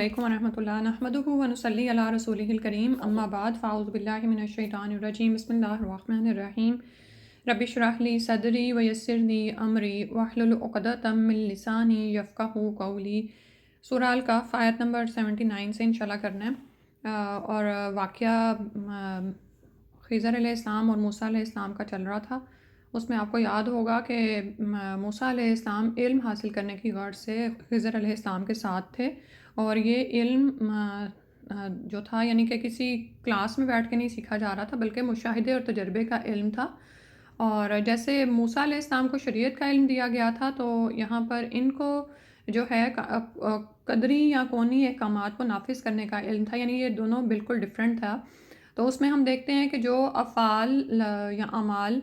علیکم ورحمۃ اللہ نحمدہ ونصلی علی رسولہ الکریم اما بعد فاعوذ باللہ من الشیطان الرجیم بسم اللہ الرحمن الرحیم رب اشرح لی صدری ویسر لی امری واحلل عقدۃ من لسانی یفقہوا قولی۔ سورہ الکہف آیت نمبر 79 سے انشاءاللہ کرنا ہے، اور واقعہ خضر علیہ السلام اور موسیٰ علیہ السلام کا چل رہا تھا۔ اس میں آپ کو یاد ہوگا کہ موسیٰ علیہ السلام علم حاصل کرنے کی غرض سے خضر علیہ السلام کے ساتھ تھے، اور یہ علم جو تھا یعنی کہ کسی کلاس میں بیٹھ کے نہیں سیکھا جا رہا تھا، بلکہ مشاہدے اور تجربے کا علم تھا۔ اور جیسے موسیٰ علیہ السلام کو شریعت کا علم دیا گیا تھا، تو یہاں پر ان کو جو ہے قدری یا کونی احکامات کو نافذ کرنے کا علم تھا، یعنی یہ دونوں بالکل ڈیفرنٹ تھا۔ تو اس میں ہم دیکھتے ہیں کہ جو افعال یا اعمال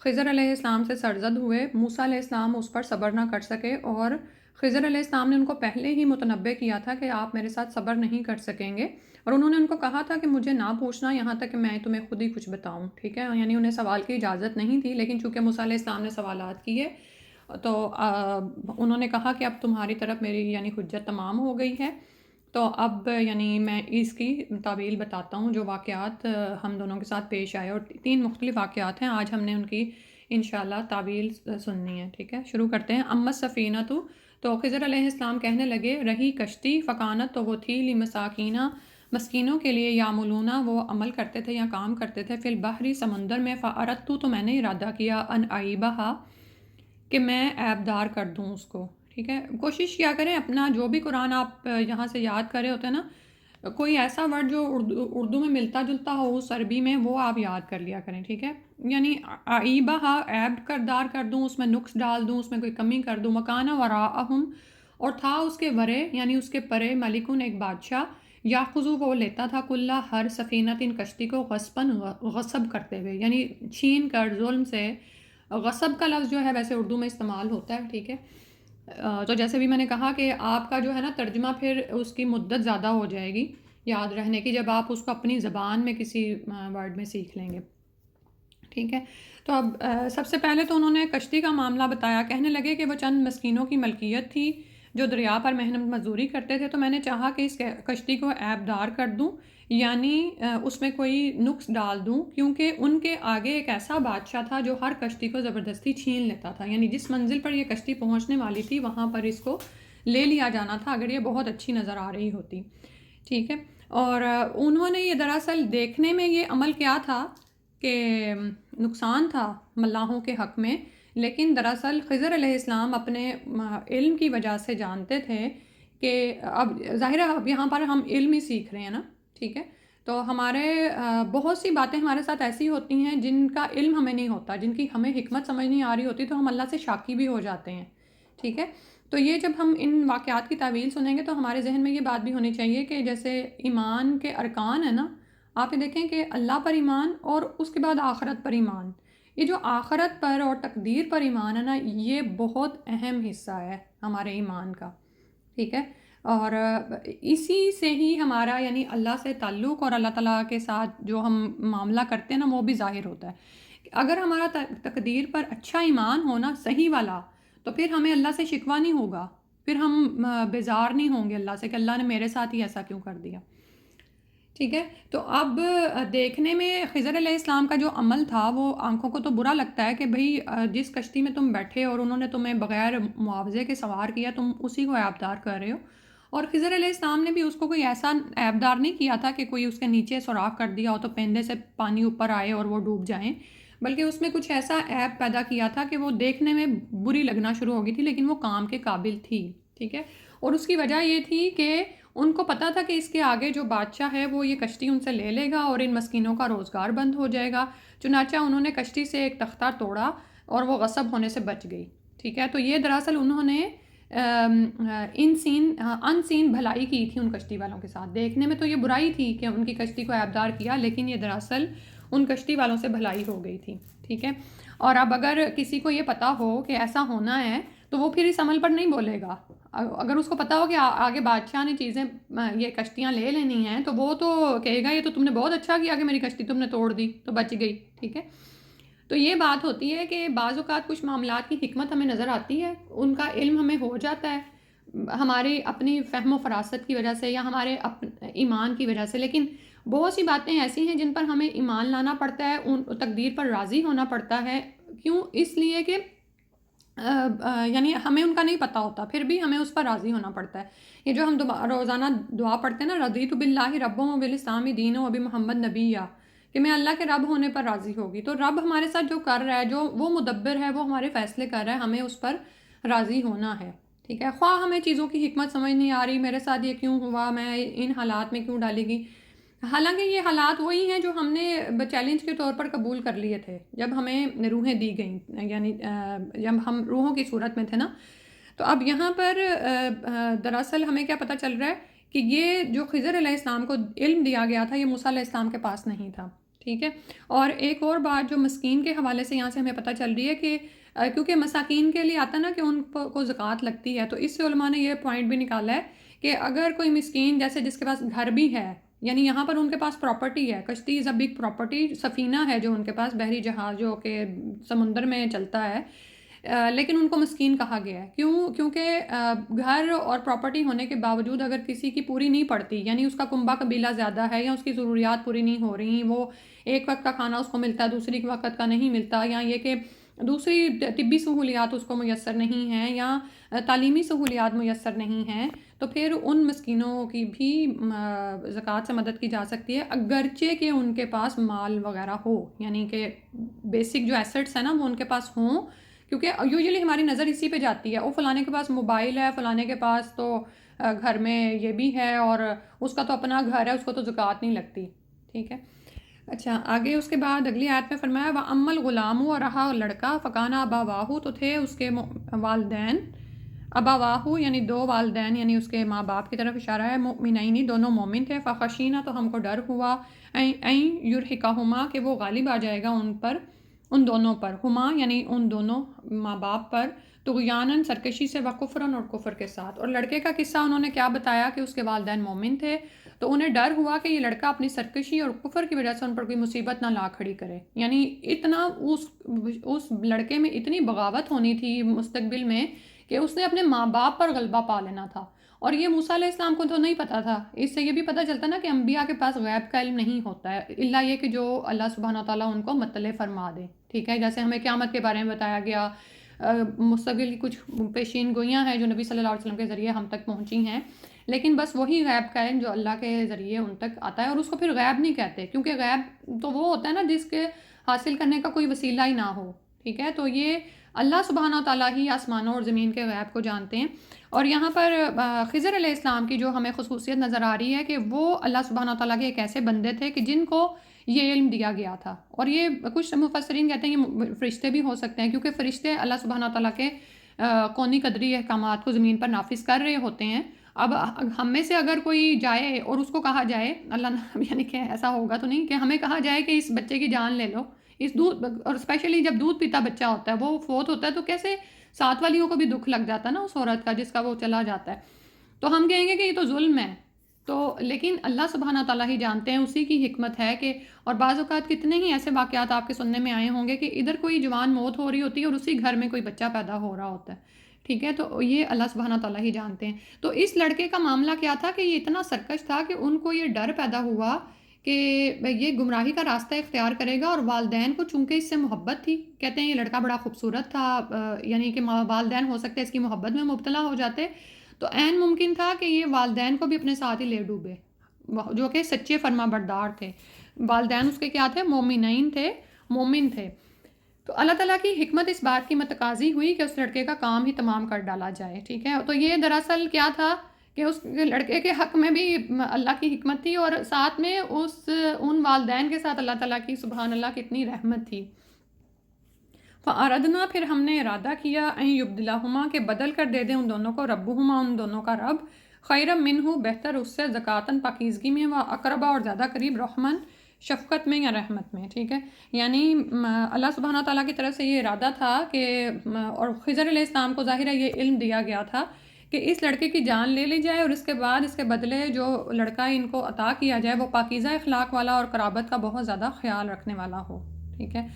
خضر علیہ السلام سے سرزد ہوئے، موسیٰ علیہ السلام اس پر صبر نہ کر سکے، اور خضر علیہ السلام نے ان کو پہلے ہی متنبع کیا تھا کہ آپ میرے ساتھ صبر نہیں کر سکیں گے، اور انہوں نے ان کو کہا تھا کہ مجھے نہ پوچھنا یہاں تک کہ میں تمہیں خود ہی کچھ بتاؤں، ٹھیک ہے، یعنی انہیں سوال کی اجازت نہیں تھی، لیکن چونکہ موسیٰ علیہ السلام نے سوالات کیے تو انہوں نے کہا کہ اب تمہاری طرف میری یعنی حجت تمام ہو گئی ہے، تو اب یعنی میں اس کی تعویل بتاتا ہوں جو واقعات ہم دونوں کے ساتھ پیش آئے، اور 3 مختلف واقعات ہیں، آج ہم نے ان کی انشاءاللہ تعویل سننی ہے، ٹھیک ہے۔ شروع کرتے ہیں۔ اما السفینہ تو خضر علیہ السلام کہنے لگے، رہی کشتی، فکانت تو وہ تھی، لمساکینہ مسکینوں کے لیے، یعملونہ وہ عمل کرتے تھے یا کام کرتے تھے، فی البحری سمندر میں، فاردت تو میں نے ارادہ کیا، ان اعیبہا کہ میں عیب دار کر دوں اس کو، ٹھیک ہے۔ کوشش کیا کریں اپنا جو بھی قرآن آپ یہاں سے یاد کرے ہوتے ہیں نا، کوئی ایسا ورڈ جو اردو میں ملتا جلتا ہو اس عربی میں، وہ آپ یاد کر لیا کریں، ٹھیک ہے۔ یعنی عیبہا عیب کردار کر دوں، اس میں نقص ڈال دوں، اس میں کوئی کمی کر دوں۔ مکانہ وراءہم اور تھا اس کے ورے یعنی اس کے پرے، ملکن ایک بادشاہ، یاخذو وہ لیتا تھا، کلّ ہر سفینت ان کشتی کو، غصباً غصب کرتے ہوئے، یعنی چھین کر ظلم سے۔ غصب کا لفظ جو ہے ویسے اردو میں استعمال ہوتا ہے، ٹھیک ہے۔ تو جیسے بھی میں نے کہا کہ آپ کا جو ہے نا ترجمہ پھر اس کی مدت زیادہ ہو جائے گی یاد رہنے کی، جب آپ اس کو اپنی زبان میں کسی ورڈ میں سیکھ لیں گے، ٹھیک ہے۔ تو اب سب سے پہلے تو انہوں نے کشتی کا معاملہ بتایا، کہنے لگے کہ وہ چند مسکینوں کی ملکیت تھی جو دریا پر محنت مزدوری کرتے تھے، تو میں نے چاہا کہ اس کشتی کو عیب دار کر دوں، یعنی اس میں کوئی نقص ڈال دوں، کیونکہ ان کے آگے ایک ایسا بادشاہ تھا جو ہر کشتی کو زبردستی چھین لیتا تھا، یعنی جس منزل پر یہ کشتی پہنچنے والی تھی وہاں پر اس کو لے لیا جانا تھا اگر یہ بہت اچھی نظر آ رہی ہوتی، ٹھیک ہے۔ اور انہوں نے یہ دراصل دیکھنے میں یہ عمل کیا تھا کہ نقصان تھا ملاحوں کے حق میں، لیکن دراصل خضر علیہ السلام اپنے علم کی وجہ سے جانتے تھے کہ اب ظاہر ہے اب یہاں پر ہم علم ہی سیکھ رہے ہیں نا، ٹھیک ہے۔ تو ہمارے بہت سی باتیں ہمارے ساتھ ایسی ہوتی ہیں جن کا علم ہمیں نہیں ہوتا، جن کی ہمیں حکمت سمجھ نہیں آ رہی ہوتی، تو ہم اللہ سے شاکی بھی ہو جاتے ہیں، ٹھیک ہے۔ تو یہ جب ہم ان واقعات کی تعویل سنیں گے تو ہمارے ذہن میں یہ بات بھی ہونی چاہیے کہ جیسے ایمان کے ارکان ہیں نا، آپ یہ دیکھیں کہ اللہ پر ایمان اور اس کے بعد آخرت پر ایمان، یہ جو آخرت پر اور تقدیر پر ایمان ہے نا، یہ بہت اہم حصہ ہے ہمارے ایمان کا، ٹھیک ہے۔ اور اسی سے ہی ہمارا یعنی اللہ سے تعلق اور اللہ تعالیٰ کے ساتھ جو ہم معاملہ کرتے ہیں نا وہ بھی ظاہر ہوتا ہے۔ اگر ہمارا تقدیر پر اچھا ایمان ہونا صحیح والا، تو پھر ہمیں اللہ سے شکوہ نہیں ہوگا، پھر ہم بیزار نہیں ہوں گے اللہ سے کہ اللہ نے میرے ساتھ ہی ایسا کیوں کر دیا، ٹھیک ہے۔ تو اب دیکھنے میں خضر علیہ السلام کا جو عمل تھا وہ آنکھوں کو تو برا لگتا ہے کہ بھئی جس کشتی میں تم بیٹھے اور انہوں نے تمہیں بغیر معاوضے کے سوار کیا، تم اسی کو عیبدار کر رہے ہو، اور خضر علیہ السلام نے بھی اس کو کوئی ایسا عیبدار نہیں کیا تھا کہ کوئی اس کے نیچے سوراخ کر دیا ہو تو پیندے سے پانی اوپر آئے اور وہ ڈوب جائیں، بلکہ اس میں کچھ ایسا عیب پیدا کیا تھا کہ وہ دیکھنے میں بری لگنا شروع ہو گئی تھی، لیکن وہ کام کے قابل تھی، ٹھیک ہے۔ اور اس کی وجہ یہ تھی کہ ان کو پتا تھا کہ اس کے آگے جو بادشاہ ہے وہ یہ کشتی ان سے لے لے گا اور ان مسکینوں کا روزگار بند ہو جائے گا، چنانچہ انہوں نے کشتی سے ایک تختہ توڑا اور وہ غصب ہونے سے بچ گئی، ٹھیک ہے۔ تو یہ دراصل انہوں نے ان سین بھلائی کی تھی ان کشتی والوں کے ساتھ، دیکھنے میں تو یہ برائی تھی کہ ان کی کشتی کو عیبدار کیا، لیکن یہ دراصل ان کشتی والوں سے بھلائی ہو گئی تھی، ٹھیک ہے۔ اور اب اگر کسی کو یہ پتا ہو کہ ایسا ہونا ہے تو وہ پھر اس عمل پر نہیں بولے گا، اگر اس کو پتا ہو کہ آگے بادشاہ نے چیزیں یہ کشتیاں لے لینی ہیں تو وہ تو کہے گا یہ تو تم نے بہت اچھا کیا کہ میری کشتی تم نے توڑ دی تو بچ گئی، ٹھیک ہے۔ تو یہ بات ہوتی ہے کہ بعض اوقات کچھ معاملات کی حکمت ہمیں نظر آتی ہے، ان کا علم ہمیں ہو جاتا ہے، ہماری اپنی فہم و فراست کی وجہ سے یا ہمارے ایمان کی وجہ سے، لیکن بہت سی باتیں ایسی ہیں جن پر ہمیں ایمان لانا پڑتا ہے، ان تقدیر پر راضی ہونا پڑتا ہے. کیوں؟ اس لیے کہ یعنی ہمیں ان کا نہیں پتہ ہوتا، پھر بھی ہمیں اس پر راضی ہونا پڑتا ہے. یہ جو ہم روزانہ دعا پڑھتے ہیں نا، رضیت باللہ ربا وبالاسلام دینا وبمحمد نبیّا، کہ میں اللہ کے رب ہونے پر راضی ہوگی. تو رب ہمارے ساتھ جو کر رہا ہے، جو وہ مدبر ہے، وہ ہمارے فیصلے کر رہا ہے، ہمیں اس پر راضی ہونا ہے. ٹھیک ہے، خواہ ہمیں چیزوں کی حکمت سمجھ نہیں آ رہی، میرے ساتھ یہ کیوں ہوا، میں ان حالات میں کیوں ڈالے گی. حالانکہ یہ حالات وہی ہیں جو ہم نے چیلنج کے طور پر قبول کر لیے تھے جب ہمیں روحیں دی گئیں، یعنی جب ہم روحوں کی صورت میں تھے نا. تو اب یہاں پر دراصل ہمیں کیا پتہ چل رہا ہے کہ یہ جو خضر علیہ السلام کو علم دیا گیا تھا، یہ موسیٰ علیہ السلام کے پاس نہیں تھا. ٹھیک ہے. اور ایک اور بات جو مسکین کے حوالے سے یہاں سے ہمیں پتہ چل رہی ہے کہ کیونکہ مساکین کے لیے آتا نا کہ ان کو زکوٰۃ لگتی ہے، تو اس سے علماء نے یہ پوائنٹ بھی نکالا ہے کہ اگر کوئی مسکین جیسے جس کے پاس گھر بھی ہے، یعنی یہاں پر ان کے پاس پراپرٹی ہے، کشتی از اے بگ پراپرٹی، سفینہ ہے جو ان کے پاس، بحری جہاز جو کہ سمندر میں چلتا ہے، لیکن ان کو مسکین کہا گیا ہے. کیونکہ گھر اور پراپرٹی ہونے کے باوجود اگر کسی کی پوری نہیں پڑتی، یعنی اس کا کنبہ قبیلہ زیادہ ہے یا اس کی ضروریات پوری نہیں ہو رہی، وہ ایک وقت کا کھانا اس کو ملتا ہے، دوسری وقت کا نہیں ملتا، یا یہ کہ دوسری طبی سہولیات اس کو میسر نہیں ہیں یا تعلیمی سہولیات میسر نہیں ہیں، تو پھر ان مسکینوں کی بھی زکوٰۃ سے مدد کی جا سکتی ہے، اگرچہ کہ ان کے پاس مال وغیرہ ہو، یعنی کہ بیسک جو ایسٹس ہیں نا وہ ان کے پاس ہوں. کیونکہ یوزلی ہماری نظر اسی پہ جاتی ہے، وہ فلانے کے پاس موبائل ہے، فلانے کے پاس تو گھر میں یہ بھی ہے، اور اس کا تو اپنا گھر ہے، اس کو تو زکوٰۃ نہیں لگتی. ٹھیک ہے. اچھا، آگے اس کے بعد اگلی آیت میں فرمایا وَأَمَّا الْغُلَامُ، اور رہا لڑکا، فَكَانَ أَبَوَاهُ، تو تھے اس کے والدین، ابواہو یعنی دو والدین، یعنی اس کے ماں باپ کی طرف اشارہ ہے، مؤمنین، دونوں مومن تھے. فخشینا، تو ہم کو ڈر ہوا، این یرہقہما، کہ وہ غالب آ جائے گا ان پر، ان دونوں پر، ہما یعنی ان دونوں ماں باپ پر، طغیاناً سرکشی سے، وکفراً اور کفر کے ساتھ. اور لڑکے کا قصہ انہوں نے کیا بتایا کہ اس کے والدین مومن تھے، تو انہیں ڈر ہوا کہ یہ لڑکا اپنی سرکشی اور کفر کی وجہ سے ان پر کوئی مصیبت نہ لا کھڑی کرے. یعنی اتنا اس لڑکے میں اتنی بغاوت ہونی تھی مستقبل میں کہ اس نے اپنے ماں باپ پر غلبہ پا لینا تھا. اور یہ موسیٰ علیہ السلام کو تو نہیں پتا تھا. اس سے یہ بھی پتہ چلتا نا کہ انبیاء کے پاس غیب کا علم نہیں ہوتا ہے، الا یہ کہ جو اللہ سبحانہ تعالیٰ ان کو مطلع فرما دے. ٹھیک ہے. جیسے ہمیں قیامت کے بارے میں بتایا گیا، مستقبل کی کچھ پیشین گوئیاں ہیں جو نبی صلی اللہ علیہ وسلم کے ذریعے ہم تک پہنچی ہیں، لیکن بس وہی غیب کا علم جو اللہ کے ذریعے ان تک آتا ہے، اور اس کو پھر غیب نہیں کہتے، کیونکہ غیب تو وہ ہوتا ہے نا جس کے حاصل کرنے کا کوئی وسیلہ ہی نہ ہو. ٹھیک ہے. تو یہ اللہ سبحانہ تعالیٰ ہی آسمانوں اور زمین کے غیب کو جانتے ہیں. اور یہاں پر خضر علیہ السلام کی جو ہمیں خصوصیت نظر آ رہی ہے کہ وہ اللہ سبحانہ تعالیٰ کے ایک ایسے بندے تھے کہ جن کو یہ علم دیا گیا تھا. اور یہ کچھ مفسرین کہتے ہیں یہ فرشتے بھی ہو سکتے ہیں، کیونکہ فرشتے اللہ سبحانہ تعالیٰ کے کونی قدری احکامات کو زمین پر نافذ کر رہے ہوتے ہیں. اب ہم میں سے اگر کوئی جائے اور اس کو کہا جائے، اللہ یعنی کہ ایسا ہوگا تو نہیں کہ ہمیں کہا جائے کہ اس بچے کی جان لے لو، اس دودھ، اور اسپیشلی جب دودھ پیتا بچہ ہوتا ہے وہ فوت ہوتا ہے، تو کیسے ساتھ والیوں کو بھی دکھ لگ جاتا ہے نا اس عورت کا جس کا وہ چلا جاتا ہے. تو ہم کہیں گے کہ یہ تو ظلم ہے. تو لیکن اللہ سبحانہ تعالیٰ ہی جانتے ہیں، اسی کی حکمت ہے کہ، اور بعض اوقات کتنے ہی ایسے واقعات آپ کے سننے میں آئے ہوں گے کہ ادھر کوئی جوان موت ہو رہی ہوتی ہے اور اسی گھر میں کوئی بچہ پیدا ہو رہا ہوتا ہے. ٹھیک ہے. تو یہ اللہ سبحانہ تعالیٰ ہی جانتے ہیں. تو اس لڑکے کا معاملہ کیا تھا کہ یہ اتنا سرکش تھا کہ ان کو یہ ڈر پیدا ہوا کہ یہ گمراہی کا راستہ اختیار کرے گا. اور والدین کو چونکہ اس سے محبت تھی، کہتے ہیں یہ لڑکا بڑا خوبصورت تھا، یعنی کہ والدین ہو سکتے اس کی محبت میں مبتلا ہو جاتے، تو عین ممکن تھا کہ یہ والدین کو بھی اپنے ساتھ ہی لے ڈوبے، جو کہ سچے فرما بردار تھے. والدین اس کے کیا تھے؟ مومنین تھے، مومن تھے. تو اللہ تعالیٰ کی حکمت اس بات کی متقاضی ہوئی کہ اس لڑکے کا کام ہی تمام کر ڈالا جائے. ٹھیک ہے. تو یہ دراصل کیا تھا کہ اس لڑکے کے حق میں بھی اللہ کی حکمت تھی، اور ساتھ میں ان والدین کے ساتھ اللہ تعالیٰ کی سبحان اللہ کتنی رحمت تھی. فَأَرَدْنَا، پھر ہم نے ارادہ کیا، اَن يُبْدِلَهُمَا، کہ بدل کر دے دیں ان دونوں کو، ربہما، ان دونوں کا رب، خیرا منہ، بہتر اس سے، زکاتاً، پاکیزگی میں، وَأَقْرَبَ، اور زیادہ قریب، رحمن، شفقت میں یا رحمت میں. ٹھیک ہے. یعنی اللہ سبحانہ تعالیٰ کی طرف سے یہ ارادہ تھا کہ، اور خضر علیہ السلام کو ظاہر ہے یہ علم دیا گیا تھا کہ اس لڑکے کی جان لے لی جائے، اور اس کے بعد اس کے بدلے جو لڑکا ان کو عطا کیا جائے وہ پاکیزہ اخلاق والا اور قرابت کا بہت زیادہ خیال رکھنے والا ہو. ٹھیک ہے.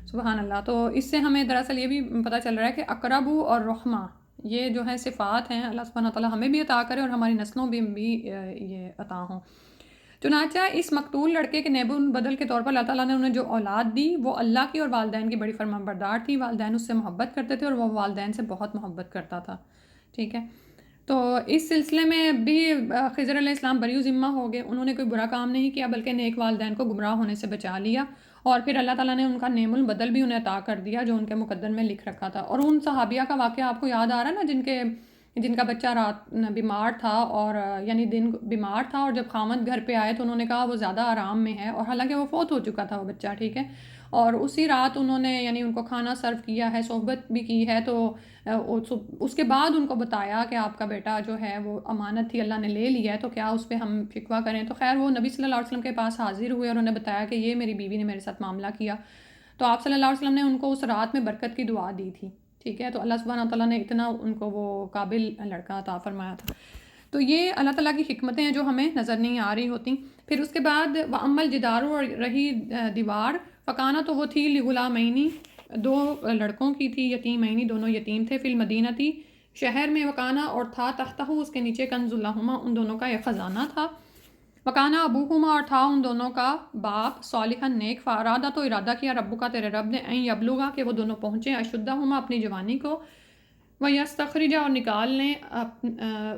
سبحان اللہ. تو اس سے ہمیں دراصل یہ بھی پتہ چل رہا ہے کہ اقرب اور رحمہ، یہ جو ہے صفات ہیں اللہ سبحانہ تعالیٰ ہمیں بھی عطا کرے اور ہماری نسلوں بھی یہ عطا ہوں۔ چنانچہ اس مقتول لڑکے کے نیب البدل کے طور پر اللہ تعالیٰ نے انہیں جو اولاد دی وہ اللہ کی اور والدین کی بڑی فرمانبردار تھی، والدین اس سے محبت کرتے تھے اور وہ والدین سے بہت محبت کرتا تھا، ٹھیک ہے۔ تو اس سلسلے میں بھی خضر علیہ السلام بری ذمہ ہو گئے، انہوں نے کوئی برا کام نہیں کیا بلکہ نیک والدین کو گمراہ ہونے سے بچا لیا، اور پھر اللہ تعالیٰ نے ان کا نعم البدل بھی انہیں عطا کر دیا جو ان کے مقدر میں لکھ رکھا تھا۔ اور ان صحابیہ کا واقعہ آپ کو یاد آ رہا ہے نا جن کا بچہ رات بیمار تھا، اور یعنی دن بیمار تھا، اور جب خاوند گھر پہ آئے تو انہوں نے کہا وہ زیادہ آرام میں ہے، اور حالانکہ وہ فوت ہو چکا تھا وہ بچہ، ٹھیک ہے، اور اسی رات انہوں نے یعنی ان کو کھانا سرو کیا ہے، صحبت بھی کی ہے، تو اس کے بعد ان کو بتایا کہ آپ کا بیٹا جو ہے وہ امانت تھی اللہ نے لے لیا ہے، تو کیا اس پہ ہم شکوہ کریں؟ تو خیر وہ نبی صلی اللہ علیہ وسلم کے پاس حاضر ہوئے اور انہیں بتایا کہ یہ میری بیوی نے میرے ساتھ معاملہ کیا، تو آپ صلی اللہ علیہ وسلم نے ان کو اس رات میں برکت کی دعا دی تھی، ٹھیک ہے، تو اللہ سبحانہ تعالیٰ نے اتنا ان کو وہ قابل لڑکا عطا فرمایا تھا۔ تو یہ اللہ تعالیٰ کی حکمتیں ہیں جو ہمیں نظر نہیں آ رہی ہوتی۔ پھر اس کے بعد وَأَمَّا الْجِدَارُ، اور رہی دیوار، فَكَانَ، تو وہ تھی لِغُلَامَيْنِ، دو لڑکوں کی تھی، یتیمین، دونوں یتیم تھے، فی المدینہ، شہر میں، وکانا، اور تھا، تحتہ، اس کے نیچے، کنز لہما، ان دونوں کا ایک خزانہ تھا، وکانا ابوہما، اور تھا ان دونوں کا باپ، صالحا، نیک، فارادہ، تو ارادہ کیا رب کا، تیرے رب نے، این یبلغا، کہ وہ دونوں پہنچے، اشدہما، اپنی جوانی کو، ویستخرجا، اور نکال لیں،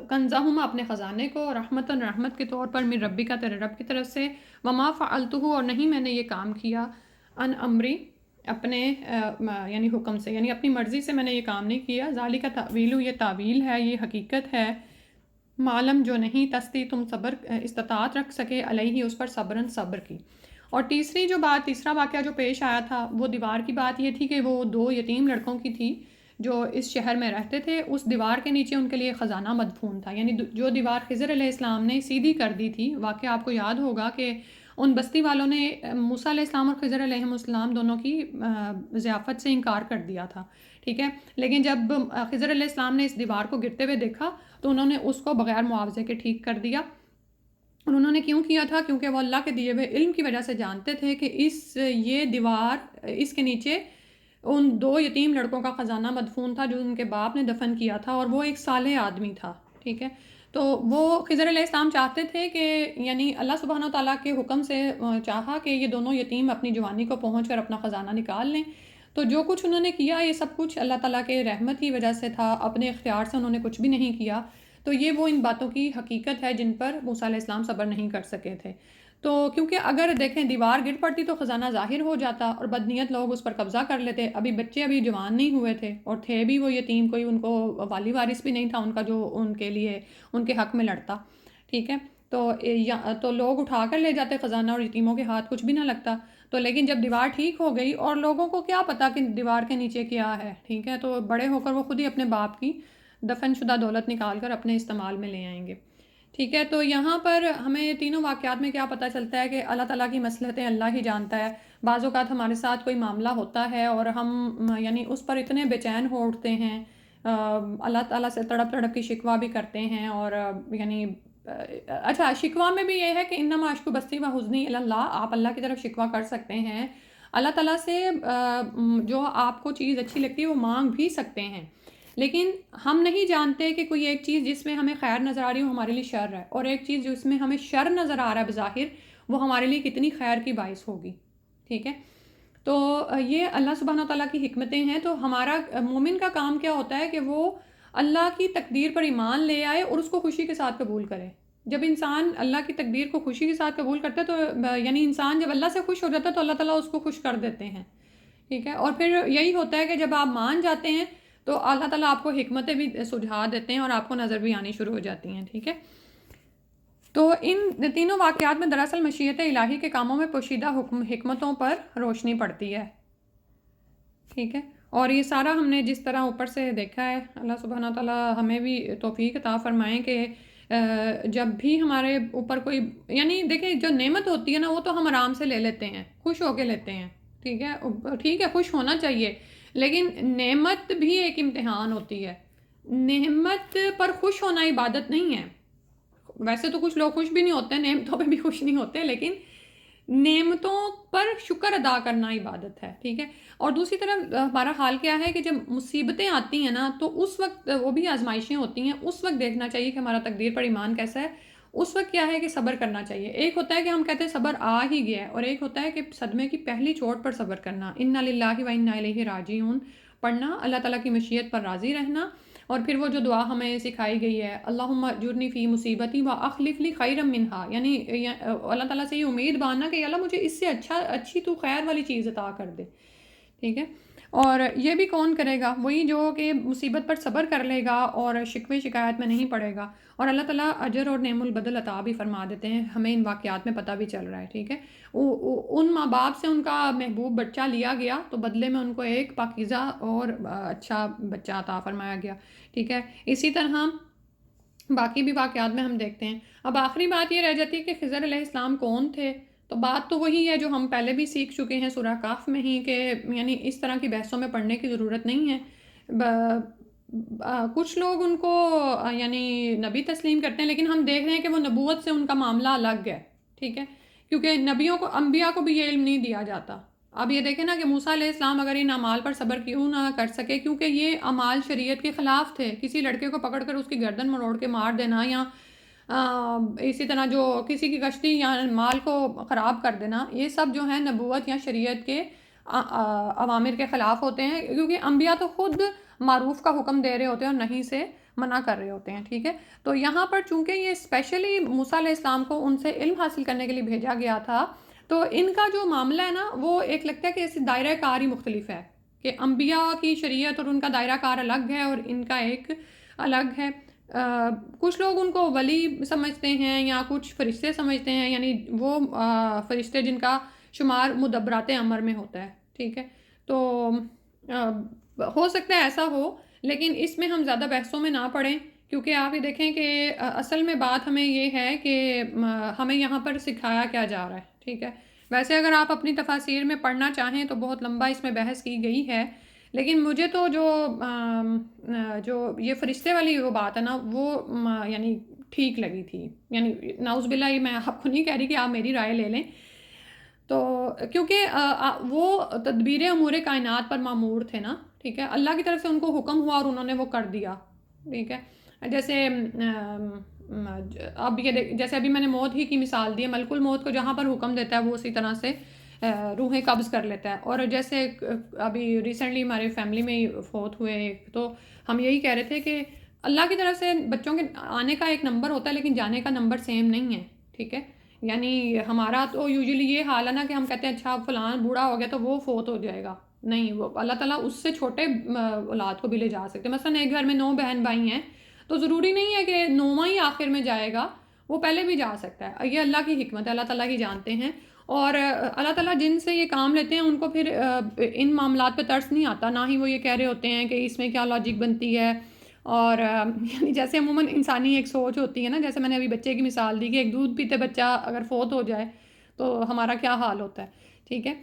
کنزہما، اپنے خزانے کو، رحمتاً، رحمت کے طور پر، من ربی کا، تیرے رب کی طرف سے، وما فعلتہ، اور نہیں میں نے یہ کام کیا، ان امری، اپنے یعنی حکم سے، یعنی اپنی مرضی سے میں نے یہ کام نہیں کیا، ذالک تأویل، یہ تعویل ہے، یہ حقیقت ہے، معلم، جو نہیں تستی، تم صبر استطاعت رکھ سکے، علیہ، اس پر، صبرن، صبر کی۔ اور تیسرا واقعہ جو پیش آیا تھا وہ دیوار کی بات یہ تھی کہ وہ دو یتیم لڑکوں کی تھی جو اس شہر میں رہتے تھے، اس دیوار کے نیچے ان کے لیے خزانہ مدفون تھا، یعنی جو دیوار خضر علیہ السلام نے سیدھی کر دی تھی، واقعہ آپ کو یاد ہوگا کہ ان بستی والوں نے موسیٰ علیہ السلام اور خضر علیہ السلام دونوں کی ضیافت سے انکار کر دیا تھا، ٹھیک ہے، لیکن جب خضر علیہ السلام نے اس دیوار کو گرتے ہوئے دیکھا تو انہوں نے اس کو بغیر معاوضے کے ٹھیک کر دیا، اور انہوں نے کیوں کیا تھا؟ کیونکہ وہ اللہ کے دیے ہوئے علم کی وجہ سے جانتے تھے کہ یہ دیوار، اس کے نیچے ان دو یتیم لڑکوں کا خزانہ مدفون تھا جو ان کے باپ نے دفن کیا تھا، اور وہ ایک صالح آدمی تھا، ٹھیک ہے، تو وہ خضر علیہ السلام چاہتے تھے کہ یعنی اللہ سبحانہ و تعالیٰ کے حکم سے چاہا کہ یہ دونوں یتیم اپنی جوانی کو پہنچ کر اپنا خزانہ نکال لیں، تو جو کچھ انہوں نے کیا یہ سب کچھ اللہ تعالیٰ کے رحمت کی وجہ سے تھا، اپنے اختیار سے انہوں نے کچھ بھی نہیں کیا، تو یہ وہ ان باتوں کی حقیقت ہے جن پر موسیٰ علیہ السلام صبر نہیں کر سکے تھے۔ تو کیونکہ اگر دیکھیں دیوار گر پڑتی تو خزانہ ظاہر ہو جاتا اور بدنیت لوگ اس پر قبضہ کر لیتے، بچے ابھی جوان نہیں ہوئے تھے اور تھے بھی وہ یتیم، کوئی ان کو والی وارث بھی نہیں تھا ان کا جو ان کے لیے ان کے حق میں لڑتا، ٹھیک ہے، تو لوگ اٹھا کر لے جاتے خزانہ اور یتیموں کے ہاتھ کچھ بھی نہ لگتا، تو لیکن جب دیوار ٹھیک ہو گئی اور لوگوں کو کیا پتا کہ دیوار کے نیچے کیا ہے، ٹھیک ہے، تو بڑے ہو کر وہ خود ہی اپنے باپ کی دفن شدہ دولت نکال کر اپنے استعمال میں لے آئیں گے، ٹھیک ہے۔ تو یہاں پر ہمیں یہ تینوں واقعات میں کیا پتہ چلتا ہے کہ اللہ تعالیٰ کی مصلحتیں اللہ ہی جانتا ہے، بعض اوقات ہمارے ساتھ کوئی معاملہ ہوتا ہے اور ہم یعنی اس پر اتنے بے چین ہو اٹھتے ہیں، اللہ تعالیٰ سے تڑپ تڑپ کی شکوہ بھی کرتے ہیں، اور یعنی اچھا شکوہ میں بھی یہ ہے کہ انما اشکو بثی و حزنی الی اللہ، آپ اللہ کی طرف شکوہ کر سکتے ہیں، اللہ تعالیٰ سے جو آپ کو چیز اچھی لگتی ہے وہ مانگ بھی سکتے ہیں، لیکن ہم نہیں جانتے کہ کوئی ایک چیز جس میں ہمیں خیر نظر آ رہی ہے وہ ہمارے لیے شر ہے، اور ایک چیز جس میں ہمیں شر نظر آ رہا ہے بظاہر وہ ہمارے لیے کتنی خیر کی باعث ہوگی، ٹھیک ہے۔ تو یہ اللہ سبحانہ تعالیٰ کی حکمتیں ہیں۔ تو ہمارا مومن کا کام کیا ہوتا ہے کہ وہ اللہ کی تقدیر پر ایمان لے آئے اور اس کو خوشی کے ساتھ قبول کرے۔ جب انسان اللہ کی تقدیر کو خوشی کے ساتھ قبول کرتا ہے تو یعنی انسان جب اللہ سے خوش ہو جاتا ہے تو اللہ تعالیٰ اس کو خوش کر دیتے ہیں، ٹھیک ہے، اور پھر یہی ہوتا ہے کہ جب آپ مان جاتے ہیں تو اللہ تعالیٰ آپ کو حکمتیں بھی سجھا دیتے ہیں اور آپ کو نظر بھی آنی شروع ہو جاتی ہیں، ٹھیک ہے۔ تو ان تینوں واقعات میں دراصل مشیت الہی کے کاموں میں پوشیدہ حکمتوں پر روشنی پڑتی ہے، ٹھیک ہے، اور یہ سارا ہم نے جس طرح اوپر سے دیکھا ہے، اللہ سبحانہ تعالیٰ ہمیں بھی توفیق عطا فرمائیں کہ جب بھی ہمارے اوپر کوئی یعنی دیکھیں جو نعمت ہوتی ہے نا وہ تو ہم آرام سے لے لیتے ہیں، خوش ہو کے لیتے ہیں، ٹھیک ہے، خوش ہونا چاہیے، لیکن نعمت بھی ایک امتحان ہوتی ہے، نعمت پر خوش ہونا عبادت نہیں ہے، ویسے تو کچھ لوگ خوش بھی نہیں ہوتے، نعمتوں پہ بھی خوش نہیں ہوتے، لیکن نعمتوں پر شکر ادا کرنا عبادت ہے، ٹھیک ہے. اور دوسری طرف ہمارا حال کیا ہے کہ جب مصیبتیں آتی ہیں نا تو اس وقت وہ بھی آزمائشیں ہوتی ہیں، اس وقت دیکھنا چاہیے کہ ہمارا تقدیر پر ایمان کیسا ہے. اس وقت کیا ہے کہ صبر کرنا چاہیے. ایک ہوتا ہے کہ ہم کہتے ہیں صبر آ ہی گیا ہے، اور ایک ہوتا ہے کہ صدمے کی پہلی چوٹ پر صبر کرنا، انا للہ و انا الیہ راجعون پڑھنا، اللہ تعالیٰ کی مشیت پر راضی رہنا. اور پھر وہ جو دعا ہمیں سکھائی گئی ہے، اللہم اجرنی فی مصیبتی و اخلف لی خیرا منہا، یعنی اللہ تعالیٰ سے یہ امید باندھنا کہ اللہ مجھے اس سے اچھی تو خیر والی چیز عطا کر دے، ٹھیک ہے. اور یہ بھی کون کرے گا؟ وہی جو کہ مصیبت پر صبر کر لے گا اور شکوے شکایت میں نہیں پڑے گا. اور اللہ تعالیٰ اجر اور نعم البدل عطا بھی فرما دیتے ہیں، ہمیں ان واقعات میں پتہ بھی چل رہا ہے، ٹھیک ہے. ان ماں باپ سے ان کا محبوب بچہ لیا گیا تو بدلے میں ان کو ایک پاکیزہ اور اچھا بچہ عطا فرمایا گیا، ٹھیک ہے. اسی طرح باقی بھی واقعات میں ہم دیکھتے ہیں. اب آخری بات یہ رہ جاتی ہے کہ خضر علیہ السلام کون تھے. تو بات تو وہی ہے جو ہم پہلے بھی سیکھ چکے ہیں سورہ کہف میں ہی، کہ یعنی اس طرح کی بحثوں میں پڑھنے کی ضرورت نہیں ہے. کچھ لوگ ان کو یعنی نبی تسلیم کرتے ہیں، لیکن ہم دیکھ رہے ہیں کہ وہ نبوت سے ان کا معاملہ الگ ہے، ٹھیک ہے. کیونکہ نبیوں کو، انبیاء کو بھی یہ علم نہیں دیا جاتا. اب یہ دیکھیں نا کہ موسیٰ علیہ السلام اگر ان اعمال پر صبر کیوں نہ کر سکے، کیونکہ یہ اعمال شریعت کے خلاف تھے. کسی لڑکے کو پکڑ کر اس کی گردن مروڑ کے مار دینا، یا اسی طرح جو کسی کی کشتی یا مال کو خراب کر دینا، یہ سب جو ہے نبوت یا شریعت کے اوامر کے خلاف ہوتے ہیں. کیونکہ انبیاء تو خود معروف کا حکم دے رہے ہوتے ہیں اور نہیں سے منع کر رہے ہوتے ہیں، ٹھیک ہے. تو یہاں پر چونکہ یہ اسپیشلی موسیٰ علیہ السلام کو ان سے علم حاصل کرنے کے لیے بھیجا گیا تھا، تو ان کا جو معاملہ ہے نا وہ ایک لگتا ہے کہ اس دائرہ کار ہی مختلف ہے، کہ انبیاء کی شریعت اور ان کا دائرہ کار الگ ہے اور ان کا ایک الگ ہے. کچھ لوگ ان کو ولی سمجھتے ہیں یا کچھ فرشتے سمجھتے ہیں، یعنی وہ فرشتے جن کا شمار مدبرات امر میں ہوتا ہے، ٹھیک ہے. تو ہو سکتا ہے ایسا ہو، لیکن اس میں ہم زیادہ بحثوں میں نہ پڑیں، کیونکہ آپ یہ دیکھیں کہ اصل میں بات ہمیں یہ ہے کہ ہمیں یہاں پر سکھایا کیا جا رہا ہے، ٹھیک ہے. ویسے اگر آپ اپنی تفاسیر میں پڑھنا چاہیں تو بہت لمبا اس میں بحث کی گئی ہے، لیکن مجھے تو جو یہ فرشتے والی وہ بات ہے نا وہ یعنی ٹھیک لگی تھی. یعنی نعوذ باللہ، یہ میں آپ کو نہیں کہہ رہی کہ آپ میری رائے لے لیں، تو کیونکہ وہ تدبیر امور کائنات پر معمور تھے نا، ٹھیک ہے. اللہ کی طرف سے ان کو حکم ہوا اور انہوں نے وہ کر دیا، ٹھیک ہے. جیسے اب یہ جیسے ابھی میں نے موت ہی کی مثال دی ہے، ملک الموت کو جہاں پر حکم دیتا ہے وہ اسی طرح سے روحیں قبض کر لیتا ہے. اور جیسے ابھی ریسنٹلی ہمارے فیملی میں فوت ہوئے، تو ہم یہی کہہ رہے تھے کہ اللہ کی طرف سے بچوں کے آنے کا ایک نمبر ہوتا ہے لیکن جانے کا نمبر سیم نہیں ہے، ٹھیک ہے. یعنی ہمارا تو یوزلی یہ حال ہے نا کہ ہم کہتے ہیں اچھا فلان بوڑھا ہو گیا تو وہ فوت ہو جائے گا. نہیں، وہ اللہ تعالیٰ اس سے چھوٹے اولاد کو بھی لے جا سکتے. مثلا ایک گھر میں 9 بہن بھائی ہیں تو ضروری نہیں ہے کہ 9واں ہی آخر میں جائے گا، وہ پہلے بھی جا سکتا ہے. یہ اللہ کی حکمت ہے، اللہ تعالیٰ ہی جانتے ہیں. اور اللہ تعالیٰ جن سے یہ کام لیتے ہیں ان کو پھر ان معاملات پہ ترس نہیں آتا، نہ ہی وہ یہ کہہ رہے ہوتے ہیں کہ اس میں کیا لاجک بنتی ہے. اور یعنی جیسے عموماً انسانی ایک سوچ ہوتی ہے نا، جیسے میں نے ابھی بچے کی مثال دی کہ ایک دودھ پیتے بچہ اگر فوت ہو جائے تو ہمارا کیا حال ہوتا ہے، ٹھیک ہے.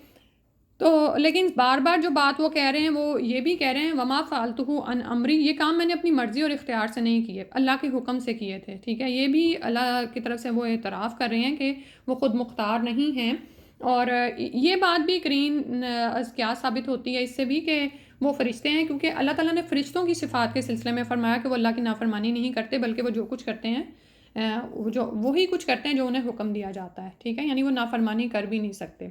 تو لیکن بار بار جو بات وہ کہہ رہے ہیں وہ یہ بھی کہہ رہے ہیں وما فعلتہ عن امری، یہ کام میں نے اپنی مرضی اور اختیار سے نہیں کیے، اللہ کے حکم سے کیے تھے، ٹھیک ہے. یہ بھی اللہ کی طرف سے وہ اعتراف کر رہے ہیں کہ وہ خود مختار نہیں ہیں. اور یہ بات بھی قرین از کیا ثابت ہوتی ہے اس سے بھی کہ وہ فرشتے ہیں، کیونکہ اللہ تعالیٰ نے فرشتوں کی صفات کے سلسلے میں فرمایا کہ وہ اللہ کی نافرمانی نہیں کرتے، بلکہ وہ جو کچھ کرتے ہیں جو وہی کچھ کرتے ہیں جو انہیں حکم دیا جاتا ہے، ٹھیک ہے. یعنی وہ نافرمانی کر بھی نہیں سکتے.